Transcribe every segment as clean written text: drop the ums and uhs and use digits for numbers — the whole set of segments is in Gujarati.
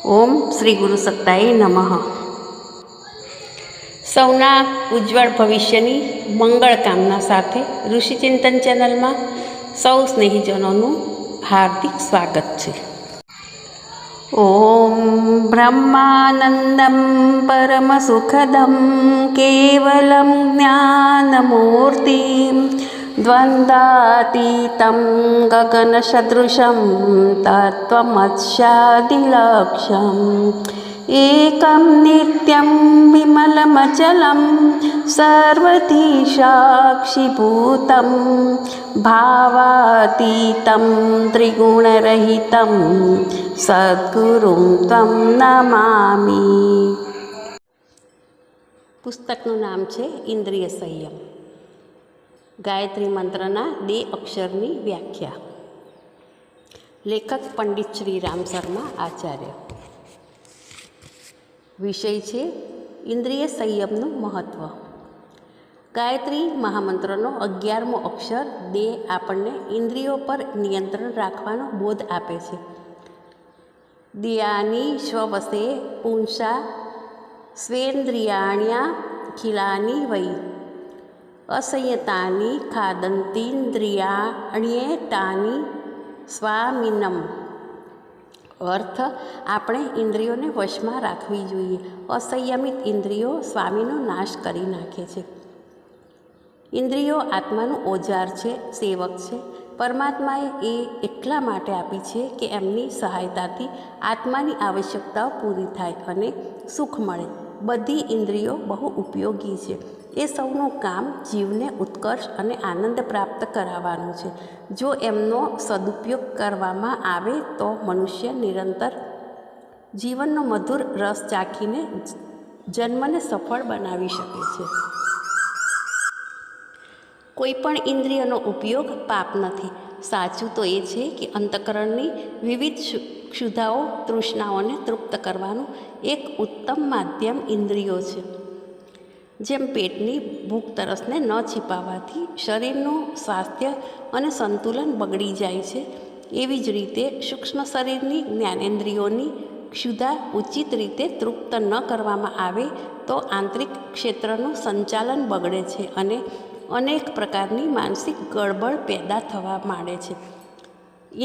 ઓમ શ્રી ગુરુ સત્તાય નમઃ. સૌના ઉજ્જવળ ભવિષ્યની મંગળ કામના સાથે ઋષિચિંતન ચેનલમાં સૌ સ્નેહીજનોનું હાર્દિક સ્વાગત છે. ઓમ બ્રહ્માનંદમ પરમ સુખદમ કેવલમ જ્ઞાનમૂર્તિમ દ્વંદ્વાતીતમ ગગનસદૃશમ તત્વમસ્યાદિલક્ષ્યમ એકમ નિત્યમ વિમલમચલમ સર્વથી સાક્ષીભૂતમ ભાવાતીતમ ત્રિગુણરહિતમ સદ્ગુરું ત્વં નમામિ. પુસ્તકનું નામ છે ઇન્દ્રિય સંયમ. ગાયત્રી મંત્રના 2 અક્ષરની વ્યાખ્યા. લેખક પંડિત શ્રી રામ શર્મા આચાર્ય. વિષય છે ઇન્દ્રિય સંયમનું મહત્ત્વ. ગાયત્રી મહામંત્રનો 11મો અક્ષર દે આપણને ઇન્દ્રિયો પર નિયંત્રણ રાખવાનો બોધ આપે છે. દિયાની સ્વવસે પુંસા સ્વેન્દ્રિયાણ્યાખિલાની વૈ અસંયતાની ખાદંતીન્દ્રિયાણ્યેતાની સ્વામિનમ. અર્થ, આપણે ઇન્દ્રિયોને વશમાં રાખવી જોઈએ. અસંયમિત ઇન્દ્રિયો સ્વામીનો નાશ કરી નાખે છે. ઇન્દ્રિયો આત્માનું ઓજાર છે, સેવક છે. પરમાત્માએ એ એટલા માટે આપી છે કે એમની સહાયતાથી આત્માની આવશ્યકતાઓ પૂરી થાય અને સુખ મળે. બધી ઇન્દ્રિયો બહુ ઉપયોગી છે. એ સૌનું કામ જીવને ઉત્કર્ષ અને આનંદ પ્રાપ્ત કરાવવાનું છે. જો એમનો સદુપયોગ કરવામાં આવે તો મનુષ્ય નિરંતર જીવનનો મધુર રસ ચાખીને જન્મને સફળ બનાવી શકે છે. કોઈ પણ ઇન્દ્રિયનો ઉપયોગ પાપ નથી. સાચું તો એ છે કે અંતઃકરણની વિવિધ ક્ષુધાઓ તૃષ્ણાઓને તૃપ્ત કરવાનું એક ઉત્તમ માધ્યમ ઇન્દ્રિયો છે. જેમ પેટની ભૂખ તરસને ન છીપાવવાથી શરીરનું સ્વાસ્થ્ય અને સંતુલન બગડી જાય છે, એવી જ રીતે સૂક્ષ્મ શરીરની જ્ઞાનેન્દ્રિયોની ક્ષુધા ઉચિત રીતે તૃપ્ત ન કરવામાં આવે તો આંતરિક ક્ષેત્રનું સંચાલન બગડે છે અને અનેક પ્રકારની માનસિક ગડબડ પેદા થવા માંડે છે.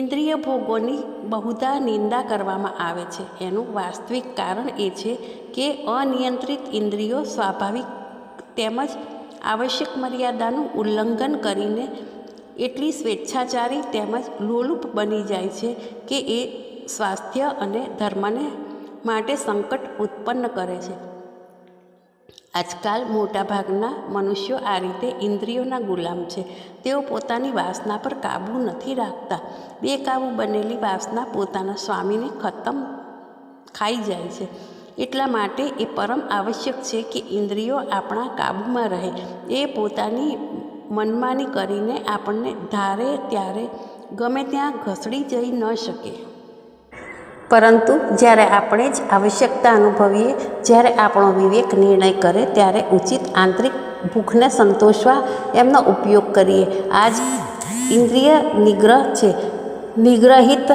ઇન્દ્રિય ભોગોની બહુધા નિંદા કરવામાં આવે છે. એનું વાસ્તવિક કારણ એ છે કે અનિયંત્રિત ઇન્દ્રિયો સ્વાભાવિક તેમજ આવશ્યક મર્યાદાનું ઉલ્લંઘન કરીને એટલી સ્વેચ્છાચારી તેમજ લોલુપ બની જાય છે કે એ સ્વાસ્થ્ય અને ધર્મને માટે સંકટ ઉત્પન્ન કરે છે. આજકાલ મોટાભાગના મનુષ્યો આ રીતે ઇન્દ્રિયોના ગુલામ છે. તેઓ પોતાની વાસના પર કાબૂ નથી રાખતા. બેકાબૂ બનેલી વાસના પોતાના સ્વામીને ખાઈ જાય છે. એટલા માટે એ પરમ આવશ્યક છે કે ઇન્દ્રિયો આપણા કાબૂમાં રહે. એ પોતાની મનમાની કરીને આપણને ધારે ત્યારે ગમે ત્યાં ઘસડી જઈ ન શકે. પરંતુ જ્યારે આપણે જ આવશ્યકતા અનુભવીએ, જ્યારે આપણો વિવેક નિર્ણય કરે, ત્યારે ઉચિત આંતરિક ભૂખને સંતોષવા એમનો ઉપયોગ કરીએ. આ જ ઇન્દ્રિય નિગ્રહ છે. નિગ્રહિત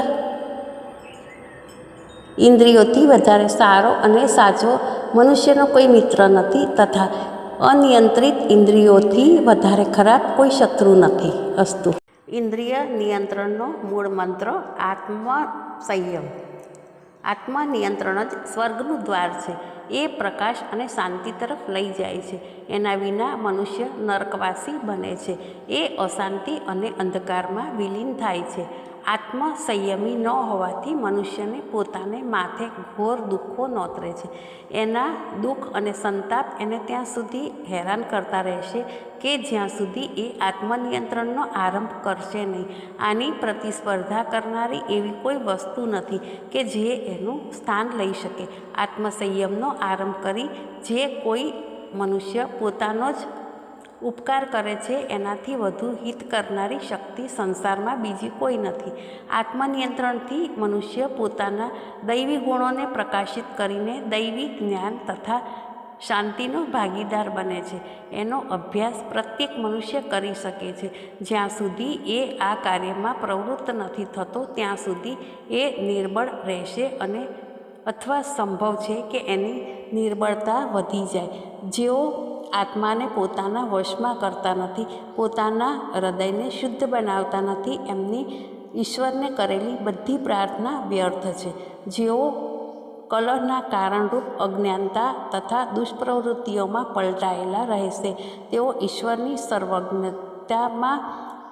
ઇન્દ્રિયોથી વધારે સારો અને સાચો મનુષ્યનો કોઈ મિત્ર નથી તથા અનિયંત્રિત ઇન્દ્રિયોથી વધારે ખરાબ કોઈ શત્રુ નથી. અસ્તુ. ઇન્દ્રિય નિયંત્રણનો મૂળ મંત્ર આત્મસંયમ. આત્મનિયંત્રણ જ સ્વર્ગનું દ્વાર છે. એ પ્રકાશ અને શાંતિ તરફ લઈ જાય છે. એના વિના મનુષ્ય નરકવાસી બને છે. એ અશાંતિ અને અંધકારમાં વિલીન થાય છે. આત્મસંયમી ન હોવાથી મનુષ્યને પોતાને માથે ઘોર દુઃખો નોતરે છે. એના દુઃખ અને સંતાપ એને ત્યાં સુધી હેરાન કરતા રહેશે કે જ્યાં સુધી એ આત્મનિયંત્રણનો આરંભ કરશે નહીં. આની પ્રતિસ્પર્ધા કરનારી એવી કોઈ વસ્તુ નથી કે જે એનું સ્થાન લઈ શકે. આત્મસંયમનો આરંભ કરી જે કોઈ મનુષ્ય પોતાનો જ ઉપકાર કરે છે, એનાથી વધુ હિત કરનારી શક્તિ સંસારમાં બીજી કોઈ નથી. આત્મનિયંત્રણથી મનુષ્ય પોતાના દૈવી ગુણોને પ્રકાશિત કરીને દૈવી જ્ઞાન તથા શાંતિનો ભાગીદાર બને છે. એનો અભ્યાસ પ્રત્યેક મનુષ્ય કરી શકે છે. જ્યાં સુધી એ આ કાર્યમાં પ્રવૃત્ત નથી થતો ત્યાં સુધી એ નિર્બળ રહેશે અને અથવા સંભવ છે કે એની નિર્બળતા વધી જાય. જેઓ આત્માને પોતાના વશમાં કરતા નથી, પોતાના હૃદયને શુદ્ધ બનાવતા નથી, એમની ઈશ્વરને કરેલી બધી પ્રાર્થના વ્યર્થ છે. જેઓ કલહના કારણરૂપ અજ્ઞાનતા તથા દુષ્પ્રવૃત્તિઓમાં પલટાયેલા રહેશે, તેઓ ઈશ્વરની સર્વજ્ઞતામાં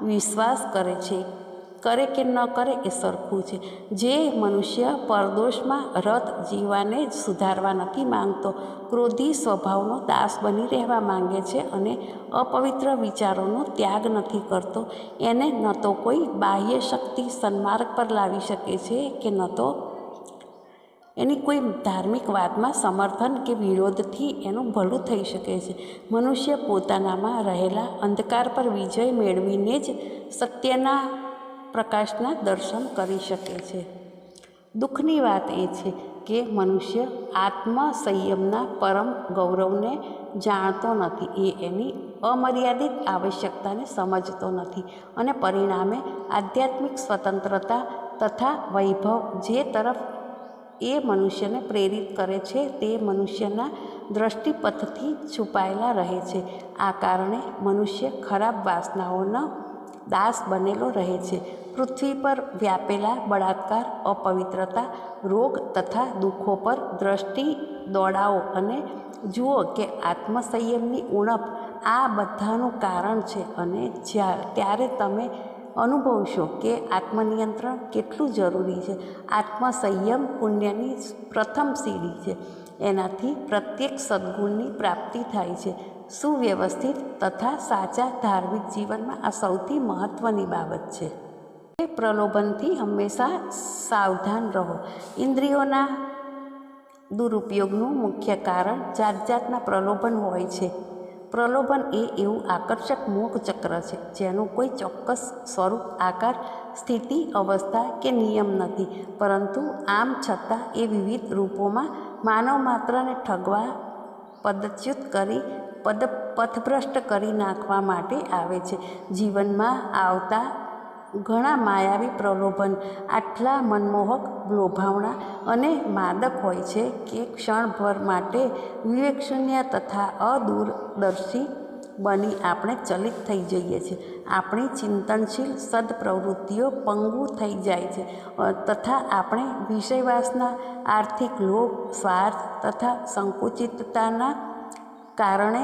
વિશ્વાસ કરે કે ન કરે એ સરખું છે. જે મનુષ્ય પરદોષમાં રત જીવવાને જ સુધારવા નથી માંગતો, ક્રોધી સ્વભાવનો દાસ બની રહેવા માંગે છે અને અપવિત્ર વિચારોનો ત્યાગ નથી કરતો, એને ન તો કોઈ બાહ્ય શક્તિ સન્માર્ગ પર લાવી શકે છે કે ન તો એની કોઈ ધાર્મિક વાતમાં સમર્થન કે વિરોધથી એનું ભલું થઈ શકે છે. મનુષ્ય પોતાનામાં રહેલા અંધકાર પર વિજય મેળવીને જ સત્યના પ્રકાશના દર્શન કરી શકે છે. દુઃખની વાત એ છે કે મનુષ્ય આત્મસંયમના પરમ ગૌરવને જાણતો નથી, એ એની અમર્યાદિત આવશ્યકતાને સમજતો નથી અને પરિણામે આધ્યાત્મિક સ્વતંત્રતા તથા વૈભવ જે તરફ એ મનુષ્યને પ્રેરિત કરે છે તે મનુષ્યના દ્રષ્ટિપથથી છુપાયેલા રહે છે. આ કારણે મનુષ્ય ખરાબ વાસનાઓનો દાસ બનેલો રહે છે. પૃથ્વી પર વ્યાપેલા બળાત્કાર, અપવિત્રતા, રોગ તથા દુઃખો પર દ્રષ્ટિ દોડાવો અને જુઓ કે આત્મસંયમની ઉણપ આ બધાનું કારણ છે અને ત્યારે તમે અનુભવશો કે આત્મનિયંત્રણ કેટલું જરૂરી છે. આત્મસંયમ પુણ્યની પ્રથમ સીડી છે. એનાથી પ્રત્યેક સદ્ગુણની પ્રાપ્તિ થાય છે. સુવ્યવસ્થિત તથા સાચા ધાર્મિક જીવનમાં આ સૌથી મહત્ત્વની બાબત છે. પ્રલોભનથી હંમેશા સાવધાન રહો. ઇન્દ્રિયોના દુરુપયોગનું મુખ્ય કારણ જાત જાતના પ્રલોભન હોય છે. પ્રલોભન એ એવું આકર્ષક મોહચક્ર છે જેનું કોઈ ચોક્કસ સ્વરૂપ, આકાર, સ્થિતિ, અવસ્થા કે નિયમ નથી, પરંતુ આમ છતાં એ વિવિધ રૂપોમાં માનવ માત્રને ઠગવા, પદચ્યુત કરી, પથભ્રષ્ટ કરી નાખવા માટે આવે છે. જીવનમાં આવતા ઘણા માયાવી પ્રલોભન આટલા મનમોહક, લોભાવણા અને માદક હોય છે કે ક્ષણભર માટે વિવેકશૂન્ય તથા અદૂરદર્શી બની આપણે ચલિત થઈ જઈએ છીએ. આપણી ચિંતનશીલ સદપ્રવૃત્તિઓ પંગુ થઈ જાય છે તથા આપણે વિષયવાસના, આર્થિક લોભ, સ્વાર્થ તથા સંકુચિતતાના કારણે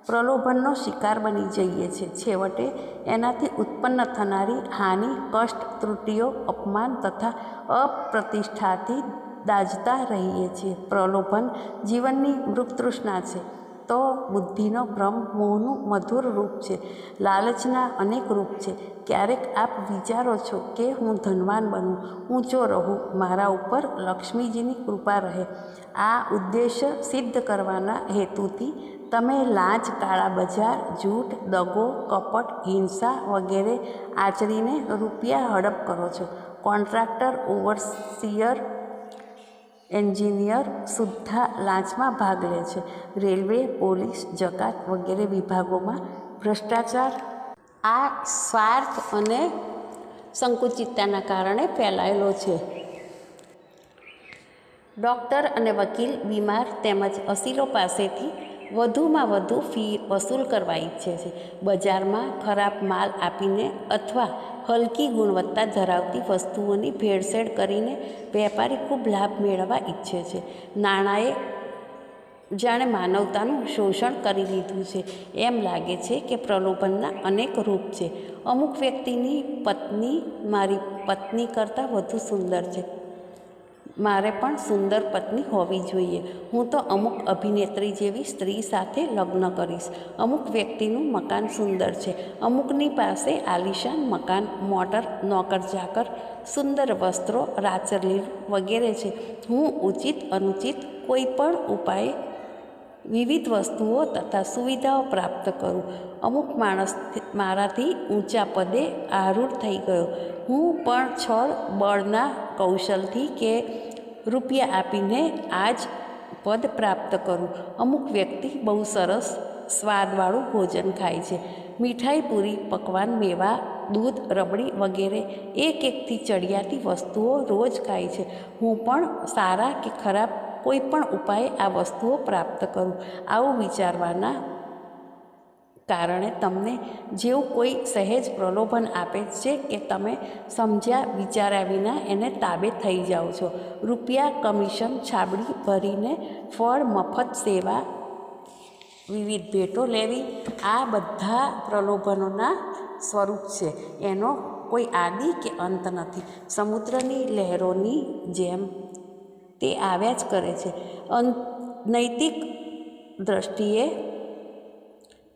પ્રલોભનનો શિકાર બની જઈએ છીએ. છેવટે એનાથી ઉત્પન્ન થનારી હાનિ, કષ્ટ, ત્રુટિઓ, અપમાન તથા અપ્રતિષ્ઠાથી દાઝતા રહીએ છીએ. પ્રલોભન જીવનની મૃગતૃષ્ણા છે તો બુદ્ધિનો ભ્રમ મોહનું મધુર રૂપ છે. લાલચના અનેક રૂપ છે. ક્યારેક આપ વિચારો છો કે હું ધનવાન બનું, ઊંચો રહું, મારા ઉપર લક્ષ્મીજીની કૃપા રહે. આ ઉદ્દેશ્ય સિદ્ધ કરવાના હેતુથી તમે લાંચ, કાળા બજાર, જૂઠ, દગો, કપટ, હિંસા વગેરે આચરીને રૂપિયા હડપ કરો છો. કોન્ટ્રાક્ટર, ઓવરસિયર, એન્જિનિયર સુદ્ધા લાંચમાં ભાગ લે છે. રેલવે, પોલીસ, જકાત વગેરે વિભાગોમાં ભ્રષ્ટાચાર આ સ્વાર્થ અને સંકુચિતતાના કારણે ફેલાયેલો છે. ડૉક્ટર અને વકીલ બીમાર તેમજ અસીલો પાસેથી વધુમાં વધુ ફી વસૂલ કરવા ઈચ્છે છે. બજારમાં ખરાબ માલ આપીને અથવા હલકી ગુણવત્તા ધરાવતી વસ્તુઓની ભેળસેળ કરીને વેપારી ખૂબ લાભ મેળવવા ઈચ્છે છે. નાણાંએ જાણે માનવતાનું શોષણ કરી લીધું છે. એમ લાગે છે કે પ્રલોભનના અનેક રૂપ છે. અમુક વ્યક્તિની પત્ની મારી પત્ની કરતાં વધુ સુંદર છે, મારે પણ સુંદર પત્ની હોવી જોઈએ. હું તો અમુક અભિનેત્રી જેવી સ્ત્રી સાથે લગ્ન કરીશ. અમુક વ્યક્તિનું મકાન સુંદર છે, અમુકની પાસે આલિશાન મકાન, મોટર, નોકર ચાકર, સુંદર વસ્ત્રો, રાચરલીલું વગેરે છે. હું ઉચિત અનુચિત કોઈ પણ ઉપાયે વિવિધ વસ્તુઓ તથા સુવિધાઓ પ્રાપ્ત કરું. અમુક માણસ મારાથી ઊંચા પદે આરૂઢ થઈ ગયો. હું પણ છળ બળના કૌશલથી કે રૂપિયા આપીને આ જ પદ પ્રાપ્ત કરું. અમુક વ્યક્તિ બહુ સરસ સ્વાદવાળું ભોજન ખાય છે. મીઠાઈ, પૂરી, પકવાન, મેવા દૂધ, રબડી વગેરે એકથી ચડિયાતી વસ્તુઓ રોજ ખાય છે. હું પણ સારા કે ખરાબ કોઈ પણ ઉપાયે આ વસ્તુઓ પ્રાપ્ત કરું. આવું વિચારવાના કારણે તમને જેવું કોઈ સહેજ પ્રલોભન આપે છે કે તમે સમજ્યા વિચાર્યા વિના એને તાબે થઈ જાઓ છો. રૂપિયા, કમિશન, છાબડી ભરીને ફળ, મફત સેવા, વિવિધ ભેટો લેવી, આ બધા પ્રલોભનોના સ્વરૂપ છે. એનો કોઈ આદિ કે અંત નથી. સમુદ્રની લહેરોની જેમ તે આવ્યા જ કરે છે. નૈતિક દ્રષ્ટિએ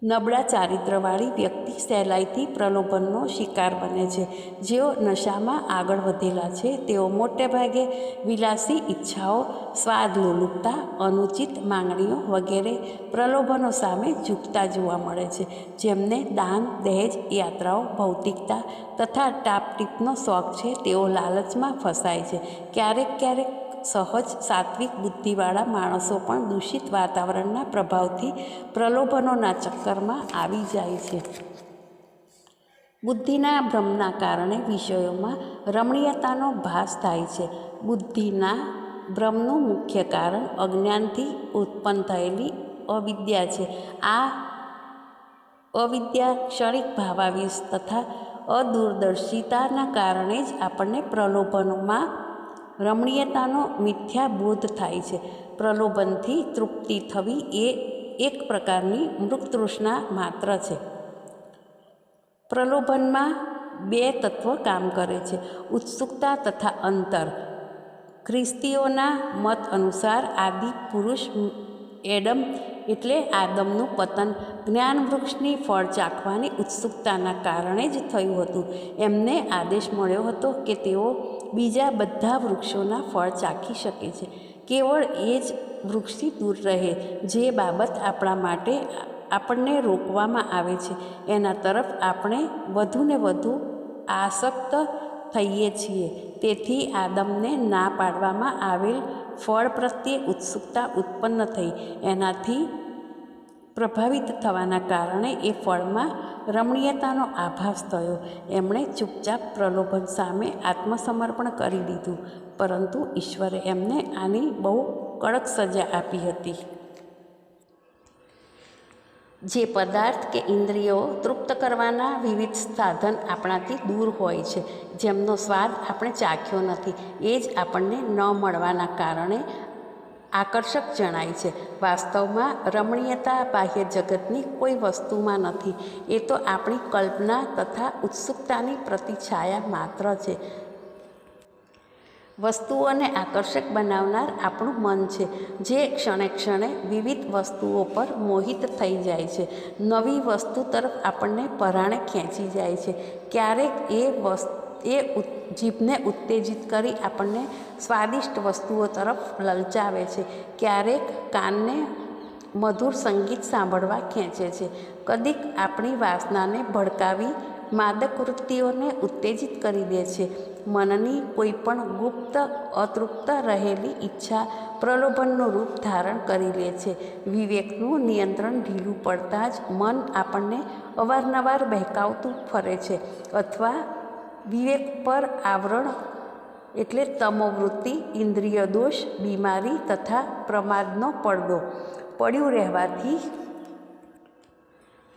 નબળા ચારિત્રવાળી વ્યક્તિ સહેલાઈથી પ્રલોભનનો શિકાર બને છે. જેઓ નશામાં આગળ વધેલા છે તેઓ મોટે ભાગે વિલાસી ઈચ્છાઓ, સ્વાદ લોલુપતા, અનુચિત માંગણીઓ વગેરે પ્રલોભનો સામે ઝૂકતા જોવા મળે છે. જેમને દાન, દહેજ, યાત્રાઓ, ભૌતિકતા તથા ટાપટીપનો શોખ છે તેઓ લાલચમાં ફસાય છે. ક્યારેક સહજ સાત્વિક બુદ્ધિવાળા માણસો પણ દૂષિત વાતાવરણના પ્રભાવથી પ્રલોભનોના ચક્કરમાં આવી જાય છે. બુદ્ધિના ભ્રમના કારણે વિષયોમાં રમણીયતાનો ભાસ થાય છે. બુદ્ધિના ભ્રમનું મુખ્ય કારણ અજ્ઞાનથી ઉત્પન્ન થયેલી અવિદ્યા છે. આ અવિદ્યા, ક્ષણિક ભાવાવેશ તથા અદૂરદર્શિતાના કારણે જ આપણને પ્રલોભનોમાં રમણીયતાનો મિથ્યા બોધ થાય છે. પ્રલોભનથી તૃપ્તિ થવી એ એક પ્રકારની મૃગતૃષ્ણા માત્ર છે. પ્રલોભનમાં બે તત્વ કામ કરે છે: ઉત્સુકતા તથા અંતર. ખ્રિસ્તીઓના મત અનુસાર આદિ પુરુષ એડમ એટલે આદમનું પતન જ્ઞાનવૃક્ષની ફળ ચાખવાની ઉત્સુકતાના કારણે જ થયું હતું. એમને આદેશ મળ્યો હતો કે તેઓ બીજા બધા વૃક્ષોના ફળ ચાખી શકે છે, કેવળ એ જ વૃક્ષથી દૂર રહે. જે બાબત આપણને રોકવામાં આવે છે એના તરફ આપણે વધુને વધુ આસક્ત થઈએ છીએ. તેથી આદમને ના પાડવામાં આવેલ ફળ પ્રત્યે ઉત્સુકતા ઉત્પન્ન થઈ. એનાથી પ્રભાવિત થવાના કારણે એ ફળમાં રમણીયતાનો આભાસ થયો. એમણે ચૂપચાપ પ્રલોભન સામે આત્મસમર્પણ કરી દીધું, પરંતુ ઈશ્વરે એમને આની બહુ કડક સજા આપી હતી. જે પદાર્થ કે ઇન્દ્રિયો તૃપ્ત કરવાના વિવિધ સાધન આપણાથી દૂર હોય છે, જેમનો સ્વાદ આપણે ચાખ્યો નથી, એ જ આપણને ન મળવાના કારણે આકર્ષક જણાય છે. વાસ્તવમાં રમણીયતા બાહ્ય જગતની કોઈ વસ્તુમાં નથી. એ તો આપણી કલ્પના તથા ઉત્સુકતાની પ્રતિછાયા માત્ર છે. વસ્તુઓને આકર્ષક બનાવનાર આપણું મન છે, જે ક્ષણે ક્ષણે વિવિધ વસ્તુઓ પર મોહિત થઈ જાય છે. નવી વસ્તુ તરફ આપણને પરાણે ખેંચી જાય છે. ક્યારેક એ જીભને ઉત્તેજિત કરી આપણને સ્વાદિષ્ટ વસ્તુઓ તરફ લલચાવે છે. ક્યારેક કાનને મધુર સંગીત સાંભળવા ખેંચે છે. કદીક આપણી વાસનાને ભડકાવી માદક વૃત્તિઓને ઉત્તેજિત કરી દે છે. મનની કોઈ પણ ગુપ્ત અતૃપ્ત રહેલી ઈચ્છા પ્રલોભનનું રૂપ ધારણ કરી લે છે. વિવેકનું નિયંત્રણ ઢીલું પડતાં જ મન આપણને અવારનવાર બહેકાવતું ફરે છે, અથવા વિવેક પર આવરણ એટલે તમોવૃત્તિ, ઇન્દ્રિય દોષ, બીમારી તથા પ્રમાદનો પડદો પડ્યું રહેવાથી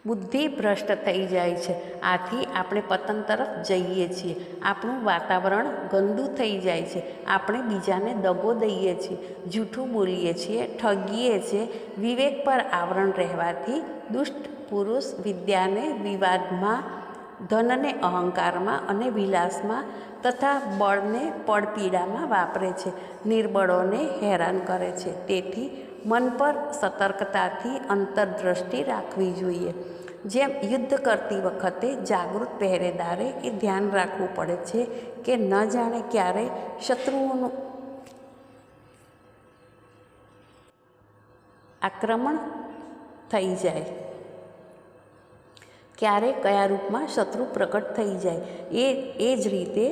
બુદ્ધિ ભ્રષ્ટ થઈ જાય છે. આથી આપણે પતન તરફ જઈએ છીએ. આપણું વાતાવરણ ગંદુ થઈ જાય છે. આપણે બીજાને દગો દઈએ છીએ, જૂઠું બોલીએ છીએ, ઠગીએ છીએ. વિવેક પર આવરણ રહેવાથી દુષ્ટ પુરુષ વિદ્યાને વિવાદમાં, ધનને અહંકારમાં અને વિલાસમાં તથા બળને પળપીડામાં વાપરે છે. નિર્બળોને હેરાન કરે છે. તેથી મન પર સતર્કતાથી અંતરદ્રષ્ટિ રાખવી જોઈએ. જેમ યુદ્ધ કરતી વખતે જાગૃત પહેરેદારે એ ધ્યાન રાખવું પડે છે કે ન જાણે ક્યારે શત્રુઓનું આક્રમણ થઈ જાય, ક્યારે કયા રૂપમાં શત્રુ પ્રકટ થઈ જાય. એ જ રીતે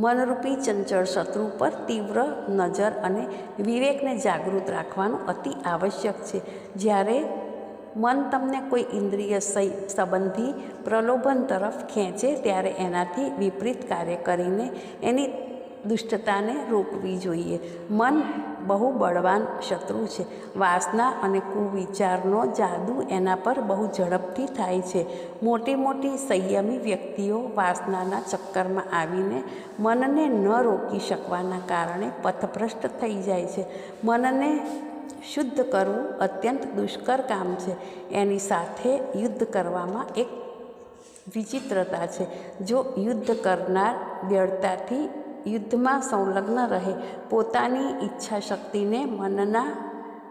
મનરૂપી ચંચળ શત્રુ પર તીવ્ર નજર અને વિવેકને જાગૃત રાખવાનું અતિ આવશ્યક છે. જ્યારે મન તમને કોઈ ઇન્દ્રિય સંબંધી પ્રલોભન તરફ ખેંચે ત્યારે એનાથી વિપરીત કાર્ય કરીને એની દુષ્ટતાને રોકવી જોઈએ. મન બહુ બળવાન શત્રુ છે. વાસના અને કુવિચારનો જાદુ એના પર બહુ ઝડપથી થાય છે. મોટી મોટી સંયમી વ્યક્તિઓ વાસનાના ચક્કરમાં આવીને મનને ન રોકી શકવાના કારણે પથભ્રષ્ટ થઈ જાય છે. મનને શુદ્ધ કરવું અત્યંત દુષ્કર કામ છે. એની સાથે યુદ્ધ કરવામાં એક વિચિત્રતા છે. જો યુદ્ધ કરનાર વ્યર્થતાથી યુદ્ધમાં સંલગ્ન રહે, પોતાની ઈચ્છા શક્તિને મનના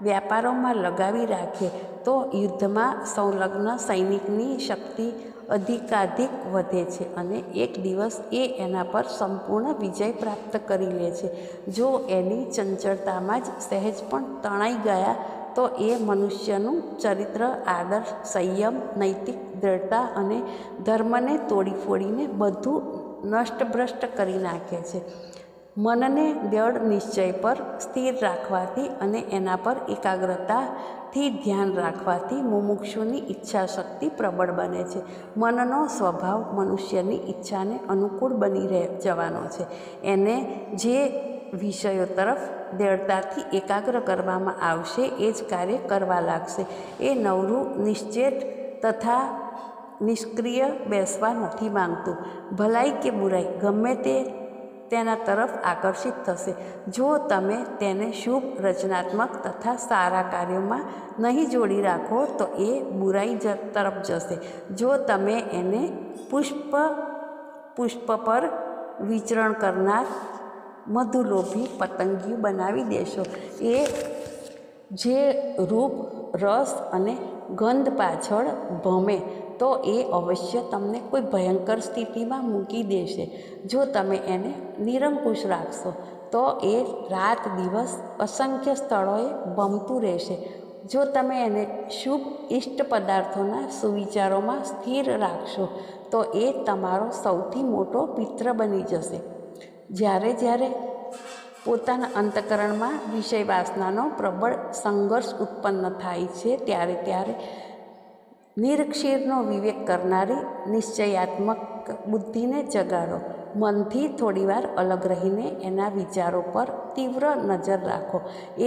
વ્યાપારોમાં લગાવી રાખે, તો યુદ્ધમાં સંલગ્ન સૈનિકની શક્તિ અધિકાધિક વધે છે અને એક દિવસ એ એના પર સંપૂર્ણ વિજય પ્રાપ્ત કરી લે છે. જો એની ચંચળતામાં જ સહેજ પણ તણાઈ ગયા તો એ મનુષ્યનું ચરિત્ર, આદર્શ, સંયમ, નૈતિક દ્રઢતા અને ધર્મને તોડી ફોડીને બધું નષ્ટભ્રષ્ટ કરી નાખે છે. મનને દ્રઢ નિશ્ચય પર સ્થિર રાખવાથી અને એના પર એકાગ્રતાથી ધ્યાન રાખવાથી મુમુક્ષુની ઈચ્છા શક્તિ પ્રબળ બને છે. મનનો સ્વભાવ મનુષ્યની ઈચ્છાને અનુકૂળ બની જવાનો છે. એને જે વિષયો તરફ દ્રઢતાથી એકાગ્ર કરવામાં આવશે એ જ કાર્ય કરવા લાગશે. એ નવરું, નિશ્ચેત તથા નિષ્ક્રિય બેસવા નથી માંગતું. ભલાઈ કે બુરાઈ ગમે તે તેના તરફ આકર્ષિત થશે. જો તમે તેને શુભ, રચનાત્મક તથા સારા કાર્યોમાં નહીં જોડી રાખો તો એ બુરાઈ તરફ જશે. જો તમે એને પુષ્પ પર વિચરણ કરનાર મધુલોભી પતંગિયું બનાવી દેશો, એ જે રૂપ, રસ અને ગંધ પાછળ ભમે, તો એ અવશ્ય તમને કોઈ ભયંકર સ્થિતિમાં મૂકી દેશે. જો તમે એને નિરંકુશ રાખશો તો એ રાત દિવસ અસંખ્ય સ્થળોએ ભમતું રહેશે. જો તમે એને શુભ ઇષ્ટ પદાર્થોના સુવિચારોમાં સ્થિર રાખશો તો એ તમારો સૌથી મોટો મિત્ર બની જશે. જ્યારે પોતાના અંતઃકરણમાં વિષય વાસનાનો પ્રબળ સંઘર્ષ ઉત્પન્ન થાય છે ત્યારે નિરક્ષીરનો વિવેક કરનારી નિશ્ચયાત્મક બુદ્ધિને જગાડો. મનથી થોડીવાર અલગ રહીને એના વિચારો પર તીવ્ર નજર રાખો.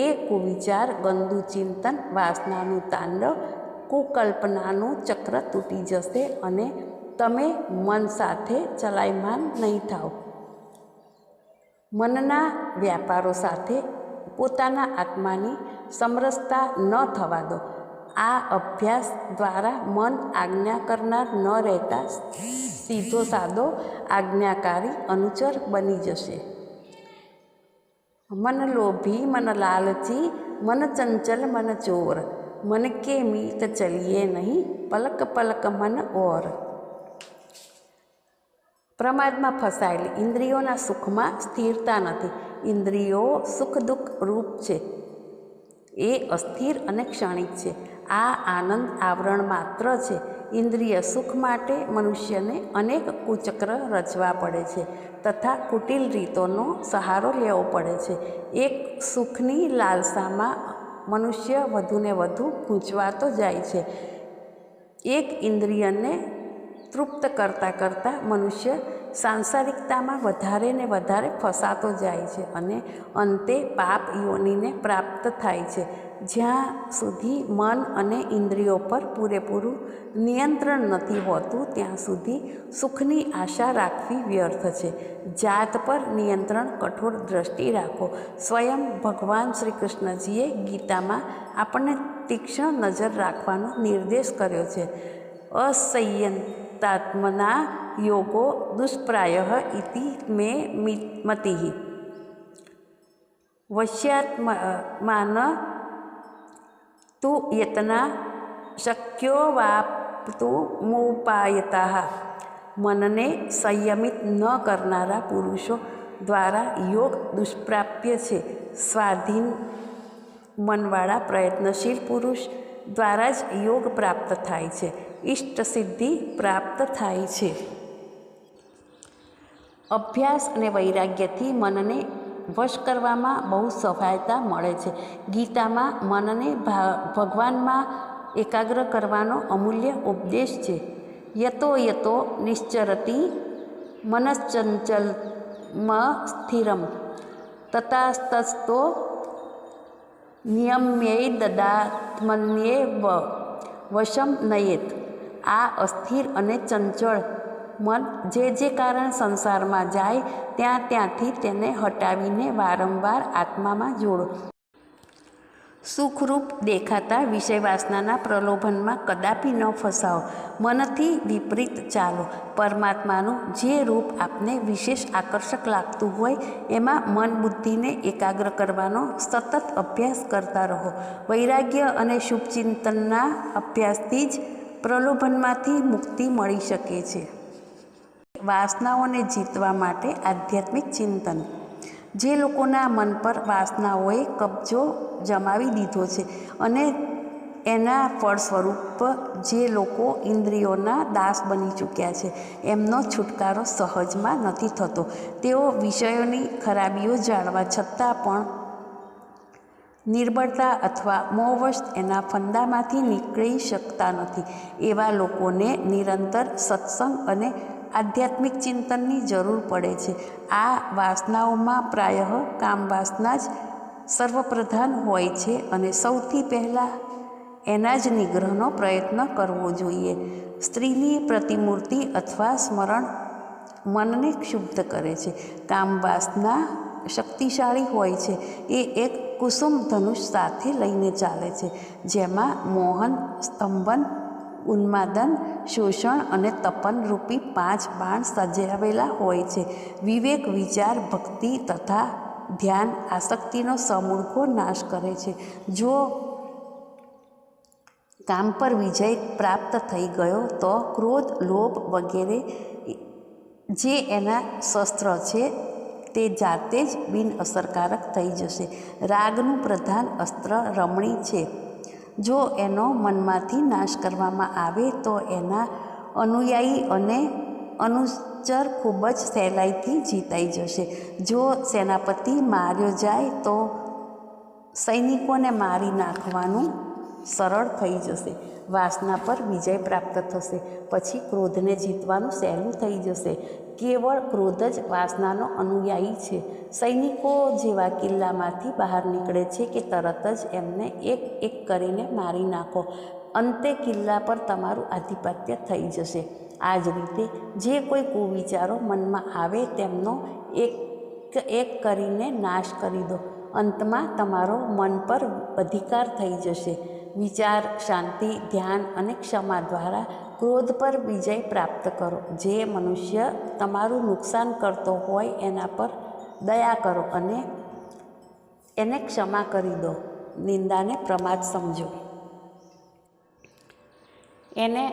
એ કુવિચાર, ગંદુ ચિંતન, વાસનાનું તાંડવ, કુકલ્પનાનું ચક્ર તૂટી જશે અને તમે મન સાથે ચલાયમાન નહીં થાઓ. મનના વ્યાપારો સાથે પોતાના આત્માની સમરસતા ન થવા દો. આ અભ્યાસ દ્વારા મન આજ્ઞા કરનાર ન રહેતા સીધો સાદો આજ્ઞાકારી અનુચર બની જશે. મન લોભી, મન લાલચી, મન ચંચલ, મન ચોર, મન કે મીત ચલીએ નહીં, પલક પલક મન ઓર. પ્રમાદમાં ફસાયેલી ઇન્દ્રિયોના સુખમાં સ્થિરતા નથી. ઇન્દ્રિયો સુખ દુઃખ રૂપ છે. એ અસ્થિર અને ક્ષણિક છે. આ આનંદ આવરણ માત્ર છે. ઇન્દ્રિય સુખ માટે મનુષ્યને અનેક કુચક્ર રચવા પડે છે તથા કુટિલ રીતોનો સહારો લેવો પડે છે. એક સુખની લાલસામાં મનુષ્ય વધુને વધુ ગૂંચવાતો જાય છે. એક ઇન્દ્રિયને તૃપ્ત કરતાં મનુષ્ય સાંસારિકતામાં વધારે ને વધારે ફસાતો જાય છે અને અંતે પાપ યોનિને પ્રાપ્ત થાય છે. જ્યાં સુધી મન અને ઇન્દ્રિયો પર પૂરેપૂરું નિયંત્રણ નથી હોતું ત્યાં સુધી સુખની આશા રાખવી વ્યર્થ છે. જાત પર નિયંત્રણ, કઠોર દ્રષ્ટિ રાખો. સ્વયં ભગવાન શ્રી કૃષ્ણજીએ ગીતામાં આપણને તીક્ષ્ણ નજર રાખવાનો નિર્દેશ કર્યો છે. અસંયતાત્મના યોગો દુષ્પ્રાય ઇતિ મે મતિઃ. વશ્યાત્માન તુ યતના શક્યો વાપ્તુ મુપાયતઃ. મનને સંયમિત ન કરનારા પુરુષો દ્વારા યોગ દુષ્પ્રાપ્ય છે. સ્વાધીન મનવાળા પ્રયત્નશીલ પુરુષ દ્વારા જ યોગ પ્રાપ્ત થાય છે. ઇષ્ટ સિદ્ધિ પ્રાપ્ત થાય છે. અભ્યાસ અને વૈરાગ્યથી મનને વશ કરવામાં બહુ સહાયતા મળે છે. ગીતામાં મનને ભગવાનમાં એકાગ્ર કરવાનો અમૂલ્ય ઉપદેશ છે. યતો યતો નિશ્ચરતી મનશ્ચંચલમ સ્થિરમ તતાસ્તસ્તો નિયમ્યૈ દદાત્મન્યેવ વશમ નયેત. આ અસ્થિર અને ચંચળ મન જે કારણ સંસારમાં જાય ત્યાંથી તેને હટાવીને વારંવાર આત્મામાં જોડો. સુખરૂપ દેખાતા વિષય વાસનાના પ્રલોભનમાં કદાપી ન ફસાઓ. મનથી વિપરીત ચાલો. પરમાત્માનું જે રૂપ આપને વિશેષ આકર્ષક લાગતું હોય એમાં મન બુદ્ધિને એકાગ્ર કરવાનો સતત અભ્યાસ કરતા રહો. વૈરાગ્ય અને શુભચિંતનના અભ્યાસથી જ પ્રલોભનમાંથી મુક્તિ મળી શકે છે. વાસનાઓને જીતવા માટે આધ્યાત્મિક ચિંતન. જે લોકોના મન પર વાસનાઓએ કબજો જમાવી દીધો છે અને એના ફળ સ્વરૂપ જે લોકો ઇન્દ્રિયોના દાસ બની ચૂક્યા છે એમનો છુટકારો સહજમાં નથી થતો. તેઓ વિષયોની ખરાબીઓ જાણવા છતાં પણ નિર્બળતા અથવા મોહવશ એના ફંદામાંથી નીકળી શકતા નથી. એવા લોકોને નિરંતર સત્સંગ અને આધ્યાત્મિક ચિંતનની જરૂર પડે છે. આ વાસનાઓમાં પ્રાયઃ કામ વાસના જ સર્વપ્રધાન હોય છે અને સૌથી પહેલાં એના જ નિગ્રહનો પ્રયત્ન કરવો જોઈએ. સ્ત્રીની પ્રતિમૂર્તિ અથવા સ્મરણ મનને ક્ષુબ્ધ કરે છે. કામ વાસના શક્તિશાળી હોય છે. એ એક કુસુમ ધનુષ સાથે લઈને ચાલે છે જેમાં મોહન, સ્તંભન, ઉન્માદન, શોષણ અને તપન રૂપી 5 બાણ સજાવેલા હોય છે. વિવેક, વિચાર, ભક્તિ તથા ધ્યાન આસક્તિનો સમૂળખો નાશ કરે છે. જો કામ પર વિજય પ્રાપ્ત થઈ ગયો તો ક્રોધ, લોભ વગેરે જે એના શસ્ત્ર છે તે જાતે જ બિનઅસરકારક થઈ જશે. રાગનું પ્રધાન અસ્ત્ર રમણી છે. જો એનો મનમાંથી નાશ કરવામાં આવે તો એના અનુયાયી અને અનુચર ખૂબ જ સહેલાઈથી જીતાઈ જશે. જો સેનાપતિ માર્યો જાય તો સૈનિકોને મારી નાખવાનું સરળ થઈ જશે. વાસના પર વિજય પ્રાપ્ત થશે. પછી ક્રોધને જીતવાનું સહેલું થઈ જશે. કેવળ ક્રોધ જ વાસનાનો અનુયાયી છે. સૈનિકો જેવા કિલ્લામાંથી બહાર નીકળે છે કે તરત જ એમને એક એક કરીને મારી નાખો. અંતે કિલ્લા પર તમારું આધિપત્ય થઈ જશે. આ જ રીતે જે કોઈ કુવિચારો મનમાં આવે તેમનો એક એક કરીને નાશ કરી દો. અંતમાં તમારો મન પર અધિકાર થઈ જશે. વિચાર, શાંતિ, ધ્યાન અને ક્ષમા દ્વારા ક્રોધ પર વિજય પ્રાપ્ત કરો. જે મનુષ્ય તમારું નુકસાન કરતો હોય એના પર દયા કરો અને એને ક્ષમા કરી દો. નિંદાને પ્રમાદ સમજો. એને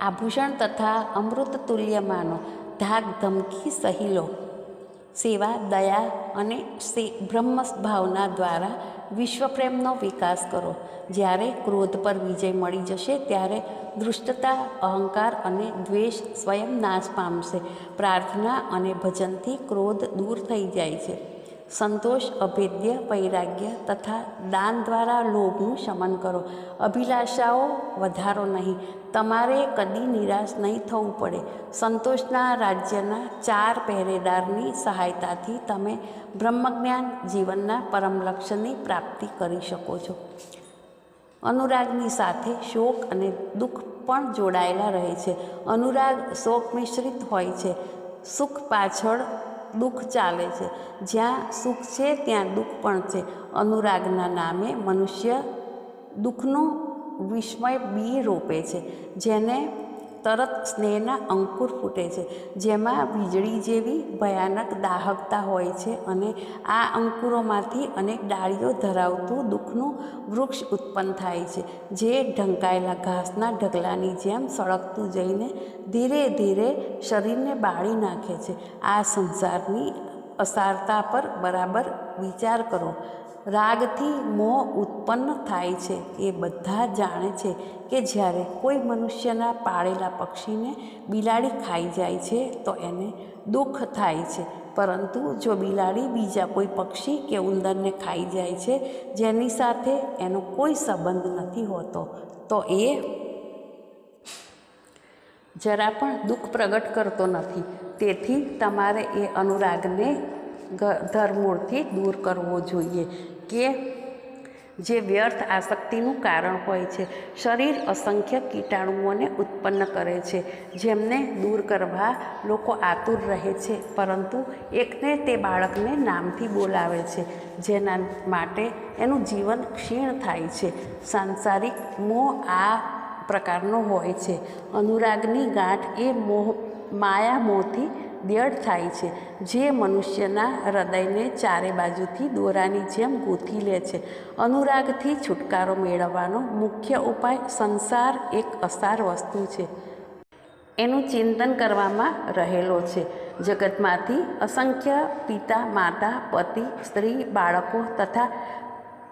આભૂષણ તથા અમૃત તુલ્ય માનો. ધાક ધમકી સહી લો. સેવા, દયા અને બ્રહ્મ ભાવના દ્વારા વિશ્વપ્રેમનો વિકાસ કરો. જ્યારે ક્રોધ પર વિજય મળી જશે ત્યારે દૃષ્ટતા, અહંકાર અને દ્વેષ સ્વયં નાશ પામશે. પ્રાર્થના અને ભજનથી ક્રોધ દૂર થઈ જાય છે. સંતોષ, અભેદ્ય વૈરાગ્ય તથા દાન દ્વારા લોભનું શમન કરો. અભિલાષાઓ વધારો નહીં. તમારે કદી નિરાશ નહીં થવું પડે. સંતોષના રાજ્યના 4 પહેરેદારની સહાયતાથી તમે બ્રહ્મજ્ઞાન જીવનના પરમ લક્ષ્યની પ્રાપ્તિ કરી શકો છો. અનુરાગની સાથે શોક અને દુઃખ પણ જોડાયેલા રહે છે. અનુરાગ શોક મિશ્રિત હોય છે. સુખ પાછળ દુઃખ ચાલે છે. જ્યાં સુખ છે ત્યાં દુઃખ પણ છે. અનુરાગના નામે મનુષ્ય દુઃખનું વિસ્મય બી રોપે છે, જેને તરત સ્નેહના અંકુર ફૂટે છે, જેમાં વીજળી જેવી ભયાનક દાહકતા હોય છે અને આ અંકુરોમાંથી અનેક ડાળીઓ ધરાવતું દુઃખનું વૃક્ષ ઉત્પન્ન થાય છે, જે ઢંકાયેલા ઘાસના ઢગલાની જેમ સળગતું જઈને ધીરે ધીરે શરીરને બાળી નાખે છે. આ સંસારની અસારતા પર બરાબર વિચાર કરો. રાગથી મોહ ઉત્પન્ન થાય છે એ બધા જાણે છે કે જ્યારે કોઈ મનુષ્યના પાળેલા પક્ષીને બિલાડી ખાઈ જાય છે તો એને દુઃખ થાય છે. પરંતુ જો બિલાડી બીજા કોઈ પક્ષી કે ઉંદરને ખાઈ જાય છે જેની સાથે એનો કોઈ સંબંધ નથી હોતો તો એ જરા પણ દુઃખ પ્રગટ કરતો નથી. તેથી તમારે એ અનુરાગને ધરમૂળથી દૂર કરવો જોઈએ કે જે વ્યર્થ આસક્તિનું કારણ હોય છે. શરીર અસંખ્ય કીટાણુઓને ઉત્પન્ન કરે છે જેમને દૂર કરવા લોકો આતુર રહે છે, પરંતુ એકને તે બાળકને નામથી બોલાવે છે જેના માટે એનું જીવન ક્ષીણ થાય છે. સાંસારિક મોહ આ પ્રકારનો હોય છે. અનુરાગની ગાંઠ એ માયા મોહથી દ્રઢ થાય છે જે મનુષ્યના હૃદયને ચારે બાજુથી દોરાની જેમ ગૂંથી લે છે. અનુરાગથી છુટકારો મેળવવાનો મુખ્ય ઉપાય સંસાર એક અસાર વસ્તુ છે એનું ચિંતન કરવામાં રહેલો છે. જગતમાંથી અસંખ્ય પિતા, માતા, પતિ, સ્ત્રી, બાળકો તથા